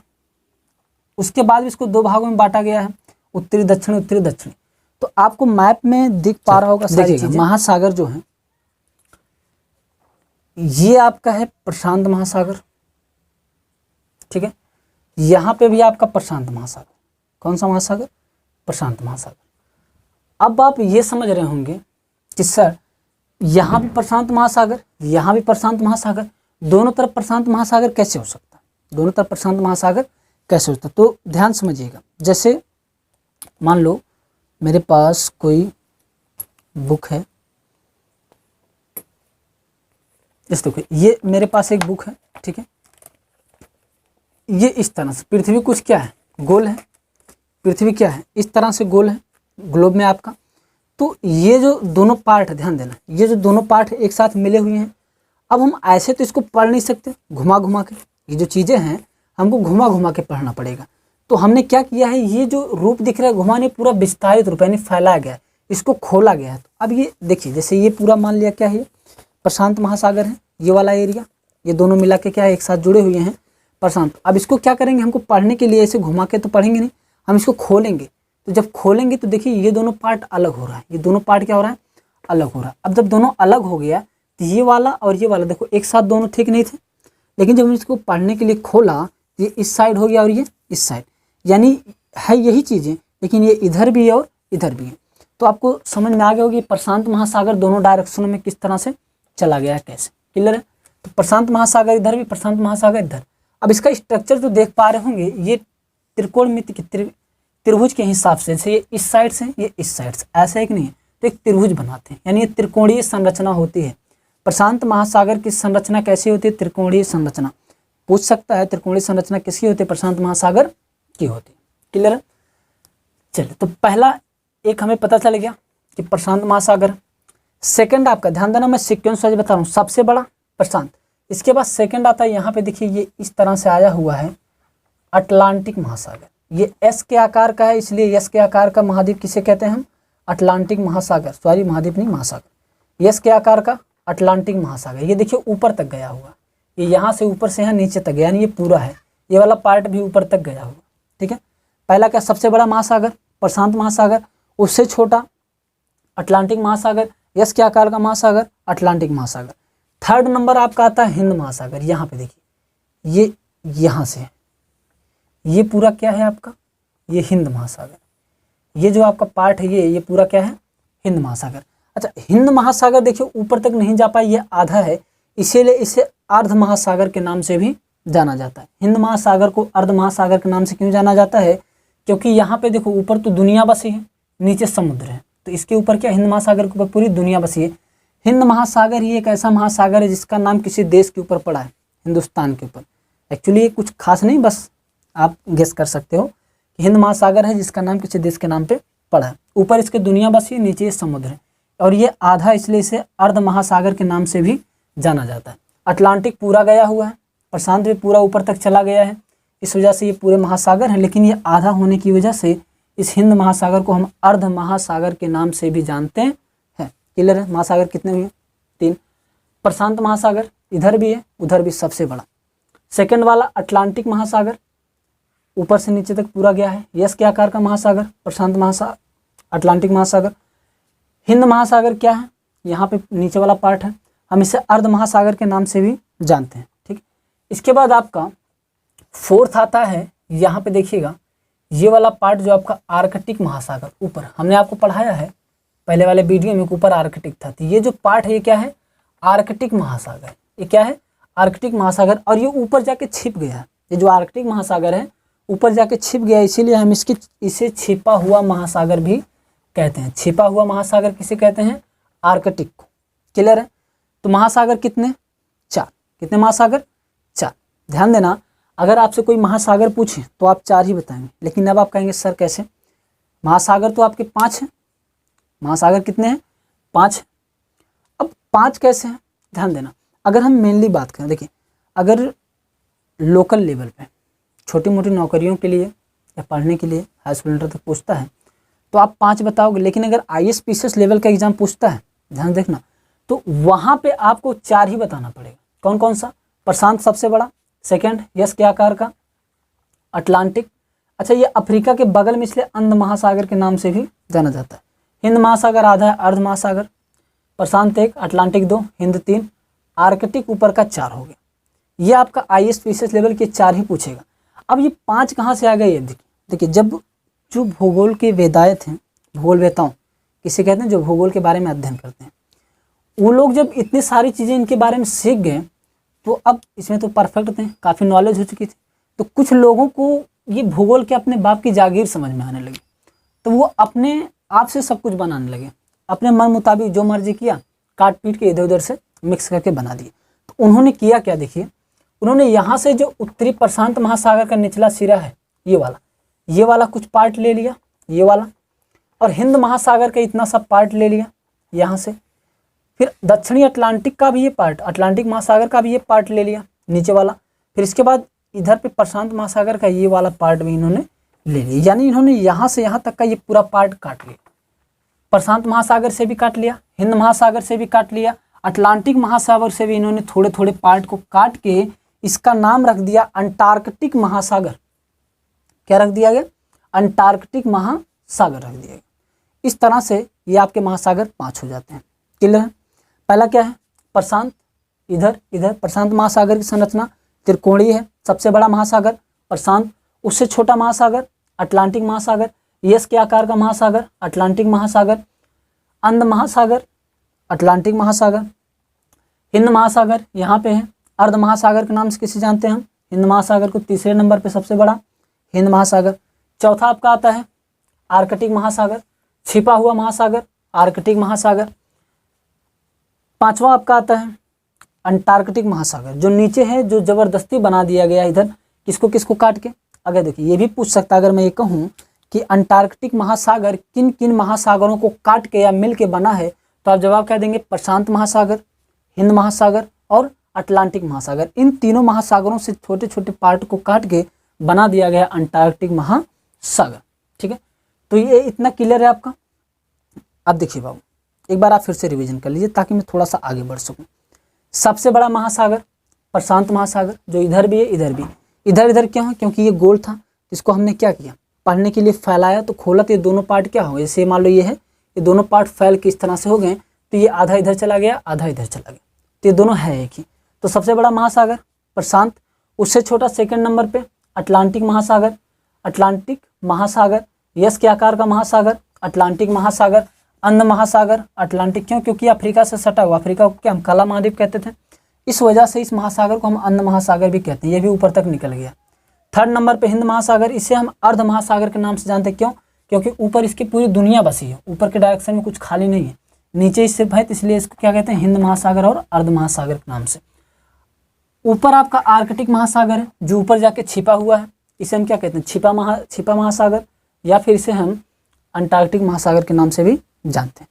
उसके बाद इसको 2 भागों में बांटा गया है, उत्तरी दक्षिणी। तो आपको मैप में दिख पा रहा होगा सारी चीजें। महासागर जो है ये आपका है प्रशांत महासागर, ठीक है। यहाँ पे भी आपका प्रशांत महासागर। कौन सा महासागर? प्रशांत महासागर। अब आप ये समझ रहे होंगे कि सर यहाँ भी प्रशांत महासागर, यहाँ भी प्रशांत महासागर, दोनों तरफ प्रशांत महासागर कैसे हो सकता है? दोनों तरफ प्रशांत महासागर कैसे होता है? तो ध्यान समझिएगा। जैसे मान लो मेरे पास कोई बुक है, इस देखो ये मेरे पास एक बुक है, ठीक है। ये इस तरह से पृथ्वी कुछ क्या है? गोल है। पृथ्वी क्या है? इस तरह से गोल है ग्लोब में आपका। तो ये जो दोनों पार्ट है, ध्यान देना, ये जो दोनों पार्ट एक साथ मिले हुए हैं। अब हम ऐसे तो इसको पढ़ नहीं सकते, घुमा घुमा के ये जो चीज़ें हैं हमको घुमा घुमा के पढ़ना पड़ेगा। तो हमने क्या किया है, ये जो रूप दिख रहा है घुमाने, पूरा विस्तारित रूप यानी फैलाया गया है, इसको खोला गया है। तो अब ये देखिए, जैसे ये पूरा मान लिया क्या है, ये प्रशांत महासागर है, ये वाला एरिया, ये दोनों मिला के क्या है एक साथ जुड़े हुए हैं प्रशांत। अब इसको क्या करेंगे, हमको पढ़ने के लिए ऐसे घुमा के तो पढ़ेंगे नहीं, हम इसको खोलेंगे। तो जब खोलेंगे तो देखिए ये दोनों पार्ट अलग हो रहा है, ये दोनों पार्ट क्या हो रहा है? अलग हो रहा है। अब जब दोनों अलग हो गया तो ये वाला और ये वाला देखो एक साथ दोनों ठीक नहीं थे, लेकिन जब हम इसको पढ़ने के लिए खोला ये इस साइड हो गया और ये इस साइड, यानी है यही चीज़ें, लेकिन ये इधर भी है और इधर भी है। तो आपको समझ में आ गया होगा कि प्रशांत महासागर दोनों डायरेक्शनों में किस तरह से चला गया है, कैसे। क्लियर है? तो प्रशांत महासागर इधर भी, प्रशांत महासागर इधर। अब इसका स्ट्रक्चर जो देख पा रहे होंगे, ये त्रिकोणमिति की त्रिभुज के हिसाब से, जैसे ये इस साइड से ये इस साइड से, ऐसा एक नहीं है, तो एक त्रिभुज बनाते हैं, यानी ये त्रिकोणीय संरचना होती है। प्रशांत महासागर की संरचना कैसी होती है? त्रिकोणीय संरचना। पूछ सकता है त्रिकोणीय संरचना किसकी होती है? प्रशांत महासागर की होती है। क्लियर है? चलिए, तो पहला एक हमें पता चल गया कि प्रशांत महासागर। सेकंड आपका ध्यान देना, मैं सीक्वेंस वाइज बता रहा हूँ। सबसे बड़ा प्रशांत, इसके बाद सेकंड आता है, यहाँ पे देखिए ये इस तरह से आया हुआ है अटलांटिक महासागर। ये एस के आकार का है, इसलिए एस के आकार का महाद्वीप किसे कहते हैं हम? अटलांटिक महासागर। सॉरी, महाद्वीप नहीं, महासागर। एस के आकार का अटलांटिक महासागर। ये देखिए ऊपर तक गया हुआ, ये यहाँ से ऊपर से यहाँ नीचे तक गया, यानी ये पूरा है, ये वाला पार्ट भी ऊपर तक गया हुआ। ठीक है, पहला क्या? सबसे बड़ा महासागर प्रशांत महासागर, उससे छोटा अटलांटिक महासागर, एस के आकार का महासागर अटलांटिक महासागर। थर्ड नंबर आपका आता है हिंद महासागर। यहाँ पे देखिए ये यहाँ से ये पूरा क्या है आपका? ये हिंद महासागर। ये जो आपका पार्ट है ये पूरा क्या है? हिंद महासागर। अच्छा, हिंद महासागर देखिए ऊपर तक नहीं जा पाई, ये आधा है, इसीलिए इसे अर्ध महासागर के नाम से भी जाना जाता है। हिंद महासागर को अर्ध महासागर के नाम से क्यों जाना जाता है? क्योंकि यहाँ पे देखो ऊपर तो दुनिया बसी है, नीचे समुद्र है, तो इसके ऊपर क्या? हिंद महासागर के ऊपर पूरी दुनिया बसी है। हिंद महासागर ये एक ऐसा महासागर है जिसका नाम किसी देश के ऊपर पड़ा है, हिंदुस्तान के ऊपर। एक्चुअली ये कुछ खास नहीं, बस आप गेस कर सकते हो कि हिंद महासागर है जिसका नाम किसी देश के नाम पे पड़ा है। ऊपर इसके दुनिया बसी है, नीचे समुद्र है, और ये आधा, इसलिए इसे अर्ध महासागर के नाम से भी जाना जाता है। अटलांटिक पूरा गया हुआ है, प्रशांत भी पूरा ऊपर तक चला गया है, इस वजह से ये पूरे महासागर हैं, लेकिन ये आधा होने की वजह से इस हिंद महासागर को हम अर्ध महासागर के नाम से भी जानते हैं। क्लियर है? महासागर कितने हुए? 3। प्रशांत महासागर इधर भी है, उधर भी सबसे बड़ा। सेकंड वाला अटलांटिक महासागर, ऊपर से नीचे तक पूरा गया है, यस के आकार का महासागर प्रशांत महासागर अटलांटिक महासागर। हिंद महासागर क्या है? यहाँ पे नीचे वाला पार्ट है, हम इसे अर्ध महासागर के नाम से भी जानते हैं। ठीक, इसके बाद आपका फोर्थ आता है, यहाँ पे देखिएगा ये वाला पार्ट जो आपका आर्कटिक महासागर। ऊपर हमने आपको पढ़ाया है पहले वाले वीडियो में, ऊपर आर्कटिक था, तो ये जो पार्ट है ये क्या है? आर्कटिक महासागर। ये क्या है? आर्कटिक महासागर, और ये ऊपर जाके छिप गया है। ये जो आर्कटिक महासागर है ऊपर जाके छिप गया, इसीलिए हम इसे छिपा हुआ महासागर भी कहते हैं। छिपा हुआ महासागर किसे कहते हैं? आर्कटिक को। क्लियर है? तो महासागर कितने? 4। कितने महासागर? 4। ध्यान देना, अगर आपसे कोई महासागर पूछे तो आप 4 ही बताएंगे, लेकिन अब आप कहेंगे सर कैसे? महासागर तो आपके 5 हैं। महासागर कितने हैं? 5। अब 5 कैसे हैं? ध्यान देना, अगर हम मेनली बात करें, देखिए अगर लोकल लेवल पे छोटी मोटी नौकरियों के लिए या पढ़ने के लिए हाई स्कूल इंटर तक पूछता है तो आप 5 बताओगे, लेकिन अगर IAS-PCS लेवल का एग्जाम पूछता है, ध्यान देखना, तो वहाँ पे आपको 4 ही बताना पड़ेगा। कौन कौन सा? प्रशांत सबसे बड़ा, सेकंड यस के आकार का अटलांटिक। अच्छा, ये अफ्रीका के बगल में इसलिए अंध महासागर के नाम से भी जाना जाता है। हिंद महासागर आधा है, अर्ध महासागर। प्रशांत 1, अटलांटिक 2, हिंद 3, आर्कटिक ऊपर का 4 हो गया। ये आपका IAS-PCS लेवल के 4 ही पूछेगा। अब ये 5 कहाँ से आ गए? ये देखिए जब जो भूगोल के वेदायत हैं, भूगोल वेताओं किसे कहते हैं, जो भूगोल के बारे में अध्ययन करते हैं, वो लोग जब इतनी सारी चीज़ें इनके बारे में सीख गए तो अब इसमें तो परफेक्ट थे, काफ़ी नॉलेज हो चुकी थी, तो कुछ लोगों को ये भूगोल के अपने बाप की जागीर समझ में आने लगी, तो वो अपने आप से सब कुछ बनाने लगे, अपने मन मुताबिक जो मर्जी किया, काट पीट के इधर उधर से मिक्स करके बना दिए। तो उन्होंने किया क्या? देखिए, उन्होंने यहाँ से जो उत्तरी प्रशांत महासागर का निचला सिरा है, ये वाला कुछ पार्ट ले लिया, ये वाला, और हिंद महासागर का इतना सा पार्ट ले लिया यहाँ से, फिर दक्षिणी अटलांटिक का भी ये पार्ट, अटलांटिक महासागर का भी ये पार्ट ले लिया नीचे वाला, फिर इसके बाद इधर पे प्रशांत महासागर का ये वाला पार्ट भी इन्होंने ले लिया, यानी इन्होंने यहाँ से यहाँ तक का ये पूरा पार्ट काट लिया। प्रशांत महासागर से भी काट लिया, हिंद महासागर से भी काट लिया, अटलांटिक महासागर से भी इन्होंने थोड़े थोड़े पार्ट को काट के इसका नाम रख दिया अंटार्कटिक महासागर। क्या रख दिया गया? अंटार्कटिक महासागर रख दिया गया। इस तरह से ये आपके महासागर 5 हो जाते हैं। क्लियर है? पहला क्या है? प्रशांत, इधर प्रशांत महासागर की संरचना त्रिकोणीय है। सबसे बड़ा महासागर प्रशांत, उससे छोटा महासागर अटलांटिक महासागर, यस के आकार का महासागर अटलांटिक महासागर, अंध महासागर अटलांटिक महासागर, हिंद महासागर यहाँ पे है, अर्ध महासागर के नाम से किसे जानते हैं हम? हिंद महासागर को। तीसरे नंबर पे सबसे बड़ा हिंद महासागर। चौथा आपका आता है आर्कटिक महासागर, छिपा हुआ महासागर आर्कटिक महासागर। पांचवा आपका आता है अंटार्कटिक महासागर, जो नीचे है, जो जबरदस्ती बना दिया गया इधर, किसको किसको काट के। अगर देखिए ये भी पूछ सकता, अगर मैं ये कहूँ कि अंटार्कटिक महासागर किन किन महासागरों को काट के या मिल के बना है, तो आप जवाब क्या देंगे, प्रशांत महासागर, हिंद महासागर और अटलांटिक महासागर। इन तीनों महासागरों से छोटे छोटे पार्ट को काट के बना दिया गया अंटार्कटिक महासागर। ठीक है, तो ये इतना क्लियर है आपका। अब देखिए बाबू, एक बार आप फिर से रिवीजन कर लीजिए ताकि मैं थोड़ा सा आगे बढ़ सकूं। सबसे बड़ा महासागर प्रशांत महासागर, जो इधर भी है इधर भी। इधर इधर क्यों है, क्योंकि ये गोल था, इसको हमने क्या किया, पढ़ने के लिए फैलाया, तो खोला तो ये दोनों पार्ट क्या हो, जैसे मान लो ये है, ये दोनों पार्ट फैल के इस तरह से हो गए, तो ये आधा इधर चला गया आधा इधर चला गया, तो ये दोनों है एक ही। तो सबसे बड़ा महासागर प्रशांत, उससे छोटा सेकंड नंबर पे अटलांटिक महासागर। अटलांटिक महासागर यस के आकार का महासागर, अटलांटिक महासागर। अंध महासागर अटलांटिक क्यों, क्योंकि अफ्रीका से सटा हुआ, अफ्रीका को क्या हम काला महाद्वीप कहते थे, इस वजह से इस महासागर को हम अंध महासागर भी कहते हैं, ये भी ऊपर तक निकल गया। थर्ड नंबर पे हिंद महासागर, इसे हम अर्ध महासागर के नाम से जानते हैं, क्यों, क्योंकि ऊपर इसकी पूरी दुनिया बसी है, ऊपर के डायरेक्शन में कुछ खाली नहीं है, नीचे इससे है, इसलिए इसको क्या कहते हैं, हिंद महासागर और अर्ध महासागर के नाम से। ऊपर आपका आर्कटिक महासागर है, जो ऊपर जाके छिपा हुआ है, इसे हम क्या कहते हैं, छिपा महासागर, या फिर इसे हम अंटार्कटिक महासागर के नाम से भी जानते हैं।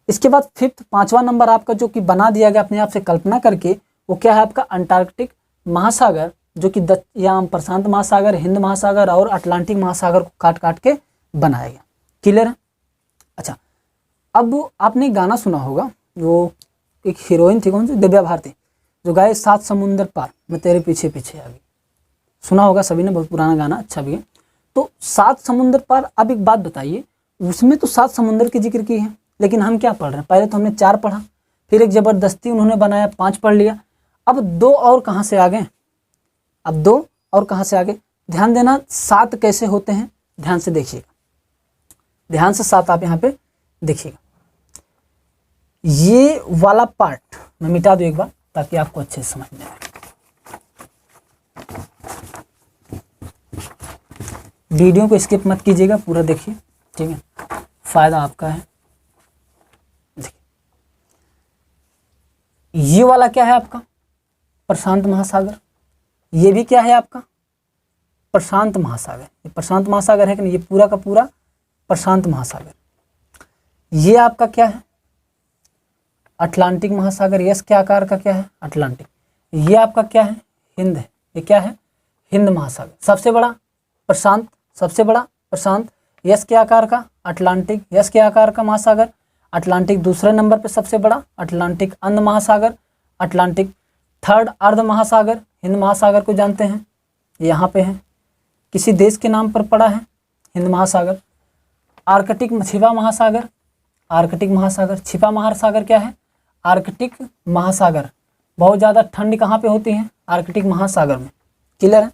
इसके बाद फिफ्थ, पांचवा नंबर आपका जो कि बना दिया गया अपने आप से कल्पना करके, वो क्या है आपका अंटार्कटिक महासागर, जो कि यहाँ प्रशांत महासागर, हिंद महासागर और अटलांटिक महासागर को काट काट के बनाया गया। क्लियर है। अच्छा, अब आपने गाना सुना होगा, वो एक हीरोइन थी, कौन सी, दिव्या भारती, जो गाए सात समुंदर पार मैं तेरे पीछे पीछे आ गई, सुना होगा सभी ने, बहुत पुराना गाना, अच्छा भी है। तो सात समुंदर पार, अब एक बात बताइए, उसमें तो सात समुंदर की जिक्र की है, लेकिन हम क्या पढ़ रहे हैं, पहले तो हमने 4 पढ़ा, फिर एक जबरदस्ती उन्होंने बनाया 5 पढ़ लिया, अब 2 और कहाँ से आ गए, अब 2 और कहाँ से आ गए। ध्यान देना 7 कैसे होते हैं, ध्यान से देखिएगा, ध्यान से 7 आप यहाँ पे देखिएगा। ये वाला पार्ट मैं मिटा दूं एक बार ताकि आपको अच्छे से समझ में आए। वीडियो को स्किप मत कीजिएगा, पूरा देखिए, ठीक है, फायदा आपका है। देखिए, ये वाला क्या है आपका, प्रशांत महासागर, ये भी क्या है आपका, प्रशांत महासागर। ये प्रशांत महासागर है कि नहीं, ये पूरा का पूरा प्रशांत महासागर। ये आपका क्या है, अटलांटिक महासागर, यस के आकार का क्या है, अटलांटिक। ये आपका क्या है, हिंद है, ये क्या है, हिंद महासागर। सबसे बड़ा प्रशांत, सबसे बड़ा प्रशांत, यस के आकार का अटलांटिक, यस के आकार का महासागर अटलांटिक। दूसरे नंबर पे सबसे बड़ा अटलांटिक अंध महासागर, अटलांटिक। थर्ड अर्ध महासागर, हिंद महासागर को जानते हैं, यहाँ पे है, किसी देश के नाम पर पड़ा है, हिंद महासागर। आर्कटिक छिपा महासागर, आर्कटिक महासागर, छिपा महासागर क्या है, आर्कटिक महासागर। बहुत ज़्यादा ठंड कहाँ पे होती है, आर्कटिक महासागर में। क्लियर है।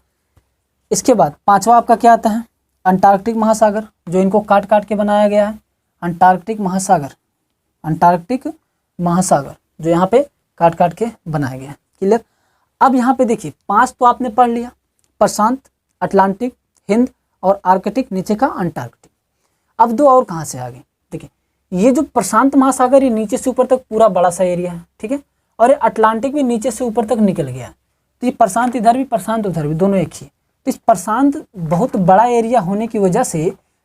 इसके बाद पांचवा आपका क्या आता है, अंटार्कटिक महासागर, जो इनको काट काट के बनाया गया है, अंटार्कटिक महासागर, अंटार्कटिक महासागर जो यहाँ पे काट काट के बनाया गया है। क्लियर। अब यहाँ पे देखिए 5 तो आपने पढ़ लिया, प्रशांत, अटलांटिक, हिंद और आर्कटिक, नीचे का अंटार्कटिक। अब 2 और कहाँ से आ गए, देखिए ये जो प्रशांत महासागर ये नीचे से ऊपर तक पूरा बड़ा सा एरिया है, ठीक है, और ये अटलांटिक भी नीचे से ऊपर तक निकल गया है। तो ये प्रशांत इधर भी प्रशांत उधर भी, दोनों एक ही। तो इस प्रशांत बहुत बड़ा एरिया होने की वजह से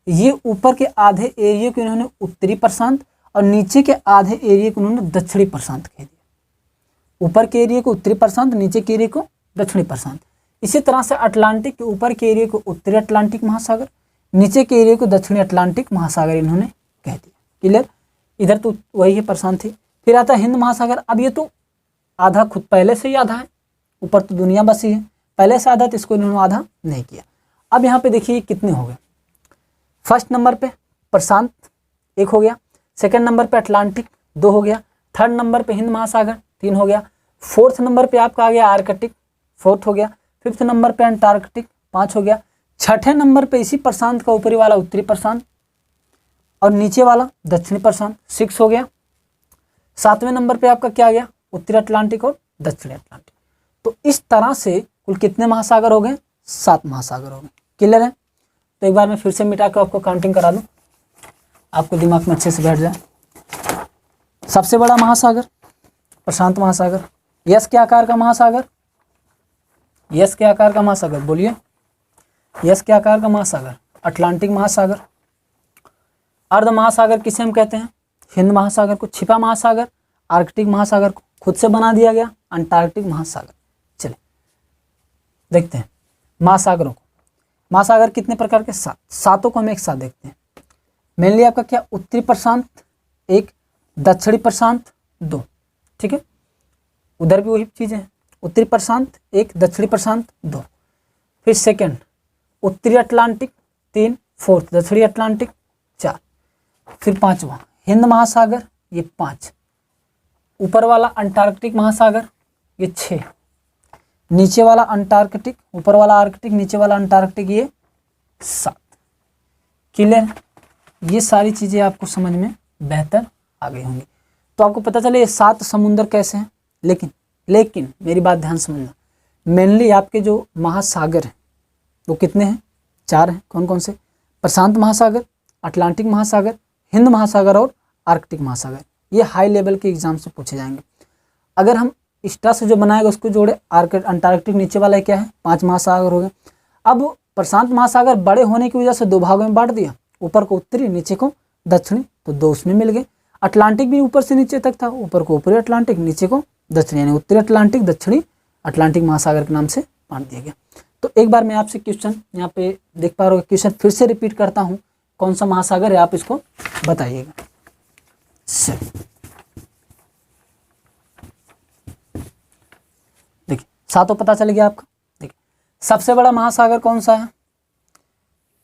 ये ऊपर के आधे एरिया को इन्होंने उत्तरी प्रशांत और नीचे के आधे एरिया को उन्होंने दक्षिणी प्रशांत कह दिया। ऊपर के एरिया को उत्तरी प्रशांत, नीचे के एरिया को दक्षिणी प्रशांत। इसी तरह से अटलांटिक के ऊपर के एरिया को उत्तरी अटलांटिक महासागर, नीचे के एरिया को दक्षिणी अटलांटिक महासागर इन्होंने कह दिया। क्लियर। इधर तो वही है प्रशांत ही। फिर आता है हिंद महासागर। अब ये तो आधा खुद पहले से ही आधा है, ऊपर तो दुनिया बसी है, पहले से आधा, तो इसको इन्होंने आधा नहीं किया। अब यहाँ पे देखिए कितने हो गए। फर्स्ट नंबर पे प्रशांत 1 हो गया, सेकंड नंबर पे अटलांटिक 2 हो गया, थर्ड नंबर पे हिंद महासागर 3 हो गया, फोर्थ नंबर पे आपका आ गया आर्कटिक 4 हो गया, फिफ्थ नंबर पे अंटार्कटिक 5 हो गया, छठे नंबर पे इसी प्रशांत का ऊपरी वाला उत्तरी प्रशांत और नीचे वाला दक्षिणी प्रशांत 6 हो गया, सातवें नंबर पे आपका क्या आ गया, उत्तरी अटलांटिक और दक्षिणी अटलांटिक। तो इस तरह से कुल कितने महासागर हो गए, 7 महासागर हो गए। क्लियर है। तो एक बार मैं फिर से मिटा के आपको काउंटिंग करा दूं, आपको दिमाग में अच्छे से बैठ जाए। सबसे बड़ा महासागर प्रशांत महासागर, यस के आकार का महासागर, यस के आकार का महासागर, बोलिए, यस के आकार का महासागर अटलांटिक महासागर। अर्ध महासागर किसे हम कहते हैं, हिंद महासागर को छिपा महासागर, आर्कटिक महासागर को खुद से बना दिया गया अंटार्कटिक महासागर। चलिए देखते हैं महासागरों को। महासागर कितने प्रकार के? 7। सातों को हम एक साथ देखते हैं। मेनली आपका क्या? उत्तरी प्रशांत 1, दक्षिणी प्रशांत 2, ठीक है। उधर भी वही चीजें हैं, उत्तरी प्रशांत 1, दक्षिणी प्रशांत 2। फिर सेकंड उत्तरी अटलांटिक 3, फोर्थ दक्षिणी अटलांटिक 4। फिर पांचवा हिंद महासागर ये 5, ऊपर वाला अंटार्कटिक महासागर ये 6, नीचे वाला अंटार्कटिक, ऊपर वाला आर्कटिक, नीचे वाला अंटार्कटिक ये 7। क्लियर? ये सारी चीजें आपको समझ में बेहतर आ गई होंगी। तो आपको पता चले ये 7 समुद्र कैसे हैं। लेकिन मेरी बात ध्यान समझना, मेनली आपके जो महासागर हैं वो कितने हैं? 4 हैं। कौन कौन से? प्रशांत महासागर, अटलांटिक महासागर, हिंद महासागर और आर्कटिक महासागर। ये हाई लेवल के एग्जाम से पूछे जाएंगे। अगर हम एक्स्ट्रा से जो बनाएगा उसको जोड़े, अंटार्कटिक नीचे वाला क्या है? 5 महासागर हो गए। अब प्रशांत महासागर बड़े होने की वजह से 2 भागों में बांट दिया, ऊपर को उत्तरी, नीचे को दक्षिणी, तो 2 उसमें मिल गए। अटलांटिक भी ऊपर से नीचे तक था, ऊपर को ऊपरी अटलांटिक, नीचे को दक्षिणी, यानी उत्तरी अटलांटिक, दक्षिणी अटलांटिक महासागर के नाम से बांट दिया गया। तो एक बार मैं आपसे क्वेश्चन यहाँ पे देख पा रहे हो, क्वेश्चन फिर से रिपीट करता हूँ, कौन सा महासागर है आप इसको बताइएगा। देखिए 7 पता चल गया आपका। देखिए सबसे बड़ा महासागर कौन सा है?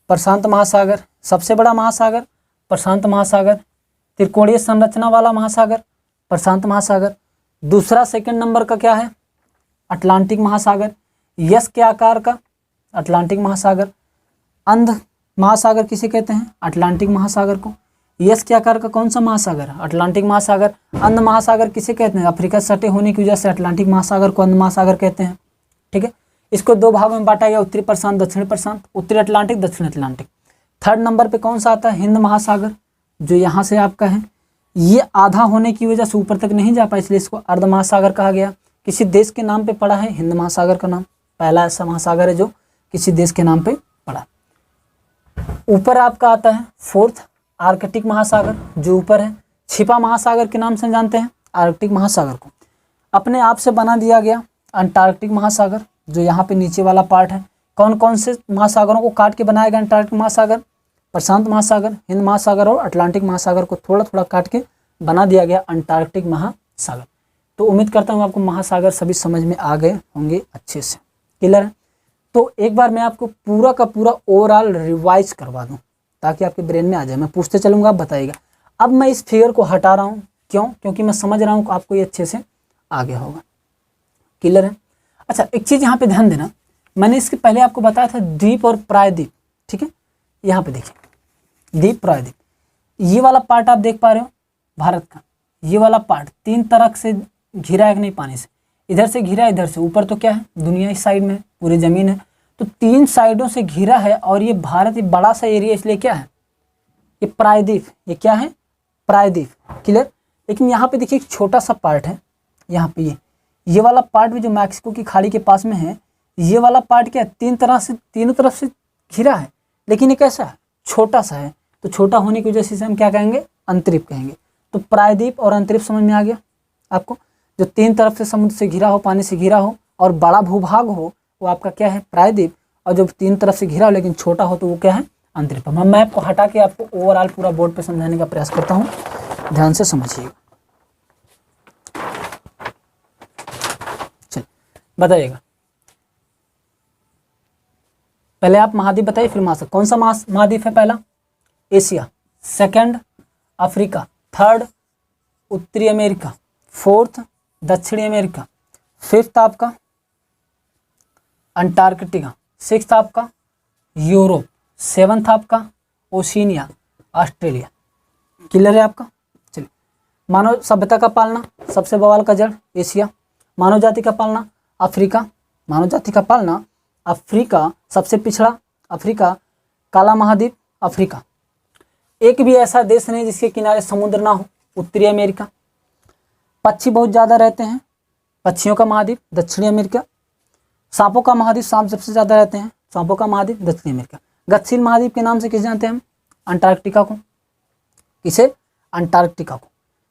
प्रशांत महासागर। सबसे बड़ा महासागर प्रशांत महासागर। त्रिकोणीय संरचना वाला महासागर प्रशांत महासागर। दूसरा सेकंड नंबर का क्या है? अटलांटिक महासागर। यस के आकार का अटलांटिक महासागर। अंध महासागर किसे कहते हैं? अटलांटिक महासागर को। यस के आकार का कौन सा महासागर? अटलांटिक महासागर। अंध महासागर किसे कहते हैं? अफ्रीका सटे होने की वजह से अटलांटिक महासागर को अंध महासागर कहते हैं, ठीक है। इसको 2 भागों में बांटा गया, उत्तरी प्रशांत, दक्षिणी प्रशांत, उत्तरी अटलांटिक, दक्षिणी अटलांटिक। थर्ड नंबर पे कौन सा आता है? हिंद महासागर, जो यहाँ से आपका है। ये आधा होने की वजह से ऊपर तक नहीं जा पाया, इसलिए इसको अर्ध महासागर कहा गया। किसी देश के नाम पे पड़ा है हिंद महासागर का नाम, पहला ऐसा महासागर है जो किसी देश के नाम पे पड़ा। ऊपर आपका आता है फोर्थ आर्कटिक महासागर, जो ऊपर है। छिपा महासागर के नाम से जानते हैं आर्कटिक महासागर को। अपने आप से बना दिया गया अंटार्कटिक महासागर, जो यहाँ पे नीचे वाला पार्ट है। कौन कौन से महासागरों को काट के बनाया गया अंटार्कटिक महासागर? प्रशांत महासागर, हिंद महासागर और अटलांटिक महासागर को थोड़ा थोड़ा काट के बना दिया गया अंटार्कटिक महासागर। तो उम्मीद करता हूँ आपको महासागर सभी समझ में आ गए होंगे अच्छे से। क्लियर है? तो एक बार मैं आपको पूरा का पूरा ओवरऑल रिवाइज करवा दूं ताकि आपके ब्रेन में आ जाए। मैं पूछते चलूंगा, आप बताइएगा। अब मैं इस फिगर को हटा रहा हूँ, क्यों? क्योंकि मैं समझ रहा हूँ कि आपको ये अच्छे से आ गया होगा। क्लियर है? अच्छा, एक चीज़ यहाँ पे ध्यान देना, मैंने इसके पहले आपको बताया था द्वीप और प्रायद्वीप, ठीक है। यहाँ पे देखिए द्वीप प्रायद्वीप, ये वाला पार्ट आप देख पा रहे हो भारत का। ये वाला पार्ट 3 तरह से घिरा है कि नहीं पानी से, इधर से घिरा है, इधर से। ऊपर तो क्या है? दुनिया इस साइड में, पूरी ज़मीन है, तो 3 साइडों से घिरा है। और ये भारत ये बड़ा सा एरिया, इसलिए क्या है? ये प्रायद्वीप। ये क्या है? प्रायद्वीप। क्लियर? लेकिन यहाँ पे देखिए एक छोटा सा पार्ट है, यहाँ पे ये वाला पार्ट भी जो मैक्सिको की खाड़ी के पास में है, ये वाला पार्ट क्या है? 3 तरह से, तीनों तरफ से घिरा है, लेकिन ये कैसा है? छोटा सा है। तो छोटा होने की वजह से हम क्या कहेंगे? अंतरिप कहेंगे। तो प्रायद्वीप और अंतरिप समझ में आ गया आपको। जो 3 तरफ से समुद्र से घिरा हो, पानी से घिरा हो और बड़ा भूभाग हो, वो आपका क्या है? प्रायद्वीप। और जो 3 तरफ से घिरा हो लेकिन छोटा हो, तो वो क्या है? अंतरिप। मैं मैप को हटा के आपको ओवरऑल पूरा बोर्ड पे समझाने का प्रयास करता हूँ, ध्यान से समझिएगा। चलिए बताइएगा, पहले आप महाद्वीप बताइए, फिर महासागर। कौन सा महाद्वीप है? पहला एशिया, सेकंड अफ्रीका, थर्ड उत्तरी अमेरिका, फोर्थ दक्षिणी अमेरिका, फिफ्थ आपका अंटार्कटिका, सिक्स्थ आपका यूरोप, सेवंथ आपका ओशिनिया, ऑस्ट्रेलिया। क्लियर है आपका? चलिए, मानव सभ्यता का पालना, सबसे बवाल का जड़ एशिया। मानव जाति का पालना अफ्रीका। मानव जाति का पालना अफ्रीका, सबसे पिछड़ा अफ्रीका। काला महाद्वीप अफ्रीका। एक भी ऐसा देश नहीं जिसके किनारे समुद्र ना हो, उत्तरी अमेरिका। पक्षी बहुत ज़्यादा रहते हैं, पक्षियों का महाद्वीप दक्षिणी अमेरिका। सांपों का महाद्वीप, सांप सबसे ज़्यादा रहते हैं, सांपों का महाद्वीप दक्षिणी अमेरिका। गतिशील महाद्वीप के नाम से किसे जानते हैं हम? अंटार्कटिका को। किसे? अंटार्कटिका को।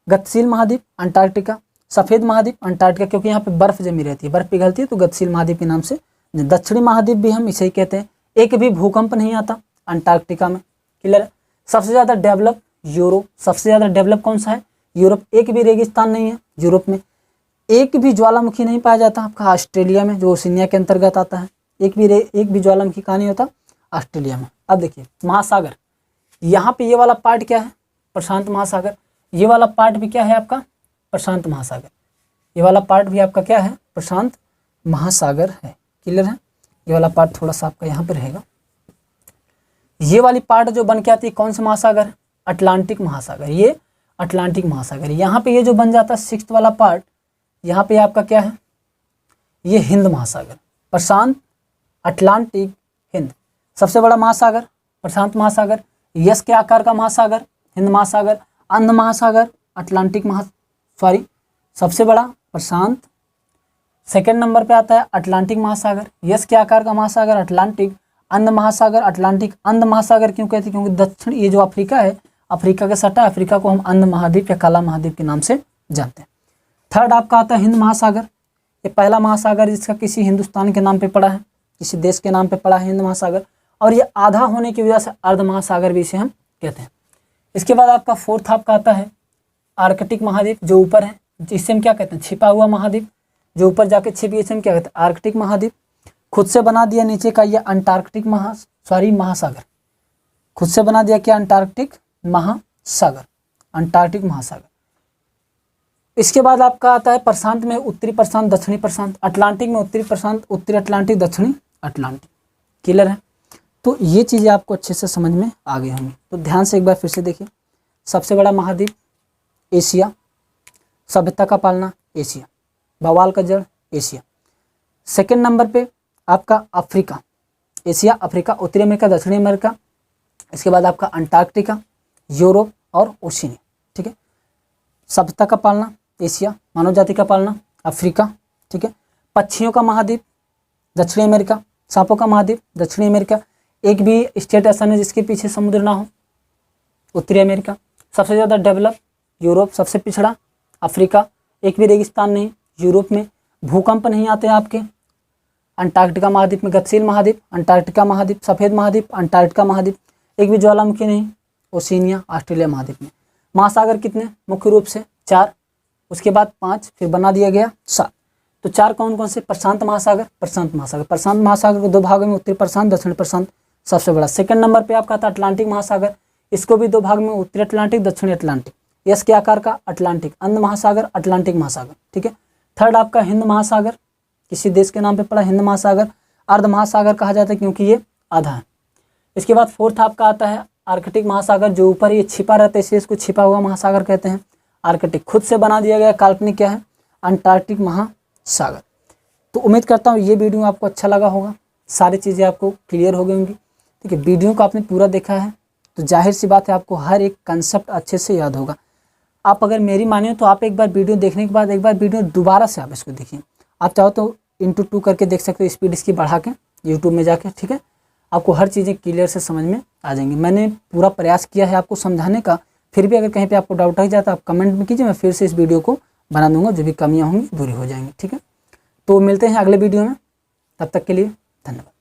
गतिशील महाद्वीप अंटार्कटिका, सफ़ेद महाद्वीप अंटार्कटिका, क्योंकि यहाँ पे बर्फ जमी रहती है, बर्फ पिघलती है तो गतिशील महाद्वीप के नाम से। दक्षिणी महाद्वीप भी हम इसे ही कहते हैं। एक भी भूकंप नहीं आता अंटार्कटिका में, क्लियर है। सबसे ज़्यादा डेवलप यूरोप, सबसे ज़्यादा डेवलप कौन सा है? यूरोप। एक भी रेगिस्तान नहीं है यूरोप में। एक भी ज्वालामुखी नहीं पाया जाता आपका ऑस्ट्रेलिया में, जो ओशिनिया के अंतर्गत आता है। एक भी ज्वालामुखी कहाँ नहीं होता? ऑस्ट्रेलिया में। अब देखिए महासागर, यहाँ पे ये वाला पार्ट क्या है? प्रशांत महासागर। ये वाला पार्ट भी क्या है आपका? प्रशांत महासागर। ये वाला पार्ट भी आपका क्या है? प्रशांत महासागर है, क्लियर है। ये वाला पार्ट थोड़ा सा आपका यहाँ पे रहेगा। ये वाली पार्ट जो बन के आती है कौन सा महासागर? अटलांटिक महासागर। ये अटलांटिक महासागर। यहाँ पे ये जो बन जाता है सिक्स्थ वाला पार्ट, यहाँ पे आपका क्या है? ये हिंद महासागर। प्रशांत, अटलांटिक, हिंद। सबसे बड़ा महासागर प्रशांत महासागर, यस के आकार का महासागर हिंद महासागर, अंध महासागर अटलांटिक सबसे बड़ा प्रशांत। सेकंड नंबर पे आता है अटलांटिक महासागर, यस के आकार का महासागर अटलांटिक, अंध महासागर अटलांटिक। अंध महासागर क्यों कहते हैं? क्योंकि दक्षिण ये जो अफ्रीका है, अफ्रीका के सटा अफ्रीका को हम अंध महाद्वीप या काला महाद्वीप के नाम से जानते हैं। थर्ड आपका आता है हिंद महासागर। ये पहला महासागर जिसका किसी हिंदुस्तान के नाम पे पड़ा है, किसी देश के नाम पे पड़ा है हिंद महासागर, और ये आधा होने की वजह से अर्ध महासागर भी इसे हम कहते हैं। इसके बाद आपका फोर्थ आपका आता है आर्कटिक महाद्वीप, जो ऊपर है, जिससे हम क्या कहते हैं? छिपा हुआ महाद्वीप, जो ऊपर जाके छिपी, इसे हम क्या कहते हैं? आर्कटिक महाद्वीप। खुद से बना दिया नीचे का ये अंटार्कटिक महासागर, खुद से बना दिया क्या? अंटार्कटिक महासागर, अंटार्कटिक महासागर। इसके बाद आपका आता है प्रशांत में उत्तरी प्रशांत, दक्षिणी प्रशांत। अटलांटिक में उत्तरी प्रशांत, उत्तरी अटलांटिक, दक्षिणी अटलांटिक, क्लियर है। तो ये चीज़ें आपको अच्छे से समझ में आ गई होंगी। तो ध्यान से एक बार फिर से देखिए। सबसे बड़ा महाद्वीप एशिया, सभ्यता का पालना एशिया, बवाल का जड़ एशिया। सेकंड नंबर पे आपका अफ्रीका, एशिया, अफ्रीका, उत्तरी अमेरिका, दक्षिणी अमेरिका। इसके बाद आपका अंटार्कटिका, यूरोप और ओशिनिया, ठीक है। सभ्यता का पालना एशिया, मानव जाति का पालना अफ्रीका, ठीक है। पक्षियों का महाद्वीप दक्षिणी अमेरिका, सांपों का महाद्वीप दक्षिणी अमेरिका। एक भी स्टेट ऐसा नहीं जिसके पीछे समुद्र ना हो, उत्तरी अमेरिका। सबसे ज़्यादा डेवलप यूरोप, सबसे पिछड़ा अफ्रीका, एक भी रेगिस्तान नहीं यूरोप में। भूकंप नहीं आते आपके। अंटार्कटिका महाद्वीप में गतिशील महाद्वीप, अंटार्कटिका महाद्वीप, सफ़ेद महाद्वीप, अंटार्कटिका महाद्वीप। एक भी ज्वालामुखी नहीं, ओशिनिया, ऑस्ट्रेलिया महाद्वीप में। महासागर कितने? मुख्य रूप से 4, उसके बाद 5, फिर बना दिया गया 7। तो 4 कौन कौन से? प्रशांत महासागर, प्रशांत महासागर। प्रशांत महासागर को 2 भागों में, उत्तरी प्रशांत, दक्षिणी प्रशांत सबसे बड़ा। सेकंड नंबर पे आपका था अटलांटिक महासागर, इसको भी 2 भाग में, उत्तरी अटलांटिक, दक्षिणी अटलांटिक। यस के आकार का अटलांटिक, अंध महासागर, अटलांटिक महासागर, ठीक है। थर्ड आपका हिंद महासागर, किसी देश के नाम पे पड़ा हिंद महासागर। अर्ध महासागर कहा जाता है क्योंकि ये आधा है। इसके बाद फोर्थ आपका आता है आर्कटिक महासागर, जो ऊपर ये छिपा रहता है इसलिए इसको छिपा हुआ महासागर कहते हैं। आर्कटिक खुद से बना दिया गया काल्पनिक क्या है? अंटार्कटिक महासागर। तो उम्मीद करता हूँ ये वीडियो आपको अच्छा लगा होगा, सारी चीज़ें आपको क्लियर हो गई होंगी, ठीक है। वीडियो को आपने पूरा देखा है तो जाहिर सी बात है आपको हर एक कंसेप्ट अच्छे से याद होगा। आप अगर मेरी मानिए तो आप एक बार वीडियो देखने के बाद एक बार वीडियो दोबारा से आप इसको देखिए। आप चाहो तो *2 करके देख सकते हो, स्पीड इसकी बढ़ा के यूट्यूब में जाके, ठीक है। आपको हर चीज़ें क्लियर से समझ में आ जाएंगी। मैंने पूरा प्रयास किया है आपको समझाने का, फिर भी अगर कहीं पे आपको डाउट आ जाता है आप कमेंट में कीजिए, मैं फिर से इस वीडियो को बना दूंगा, जो भी कमियाँ होंगी दूरी हो जाएंगी, ठीक है। तो मिलते हैं अगले वीडियो में, तब तक के लिए धन्यवाद।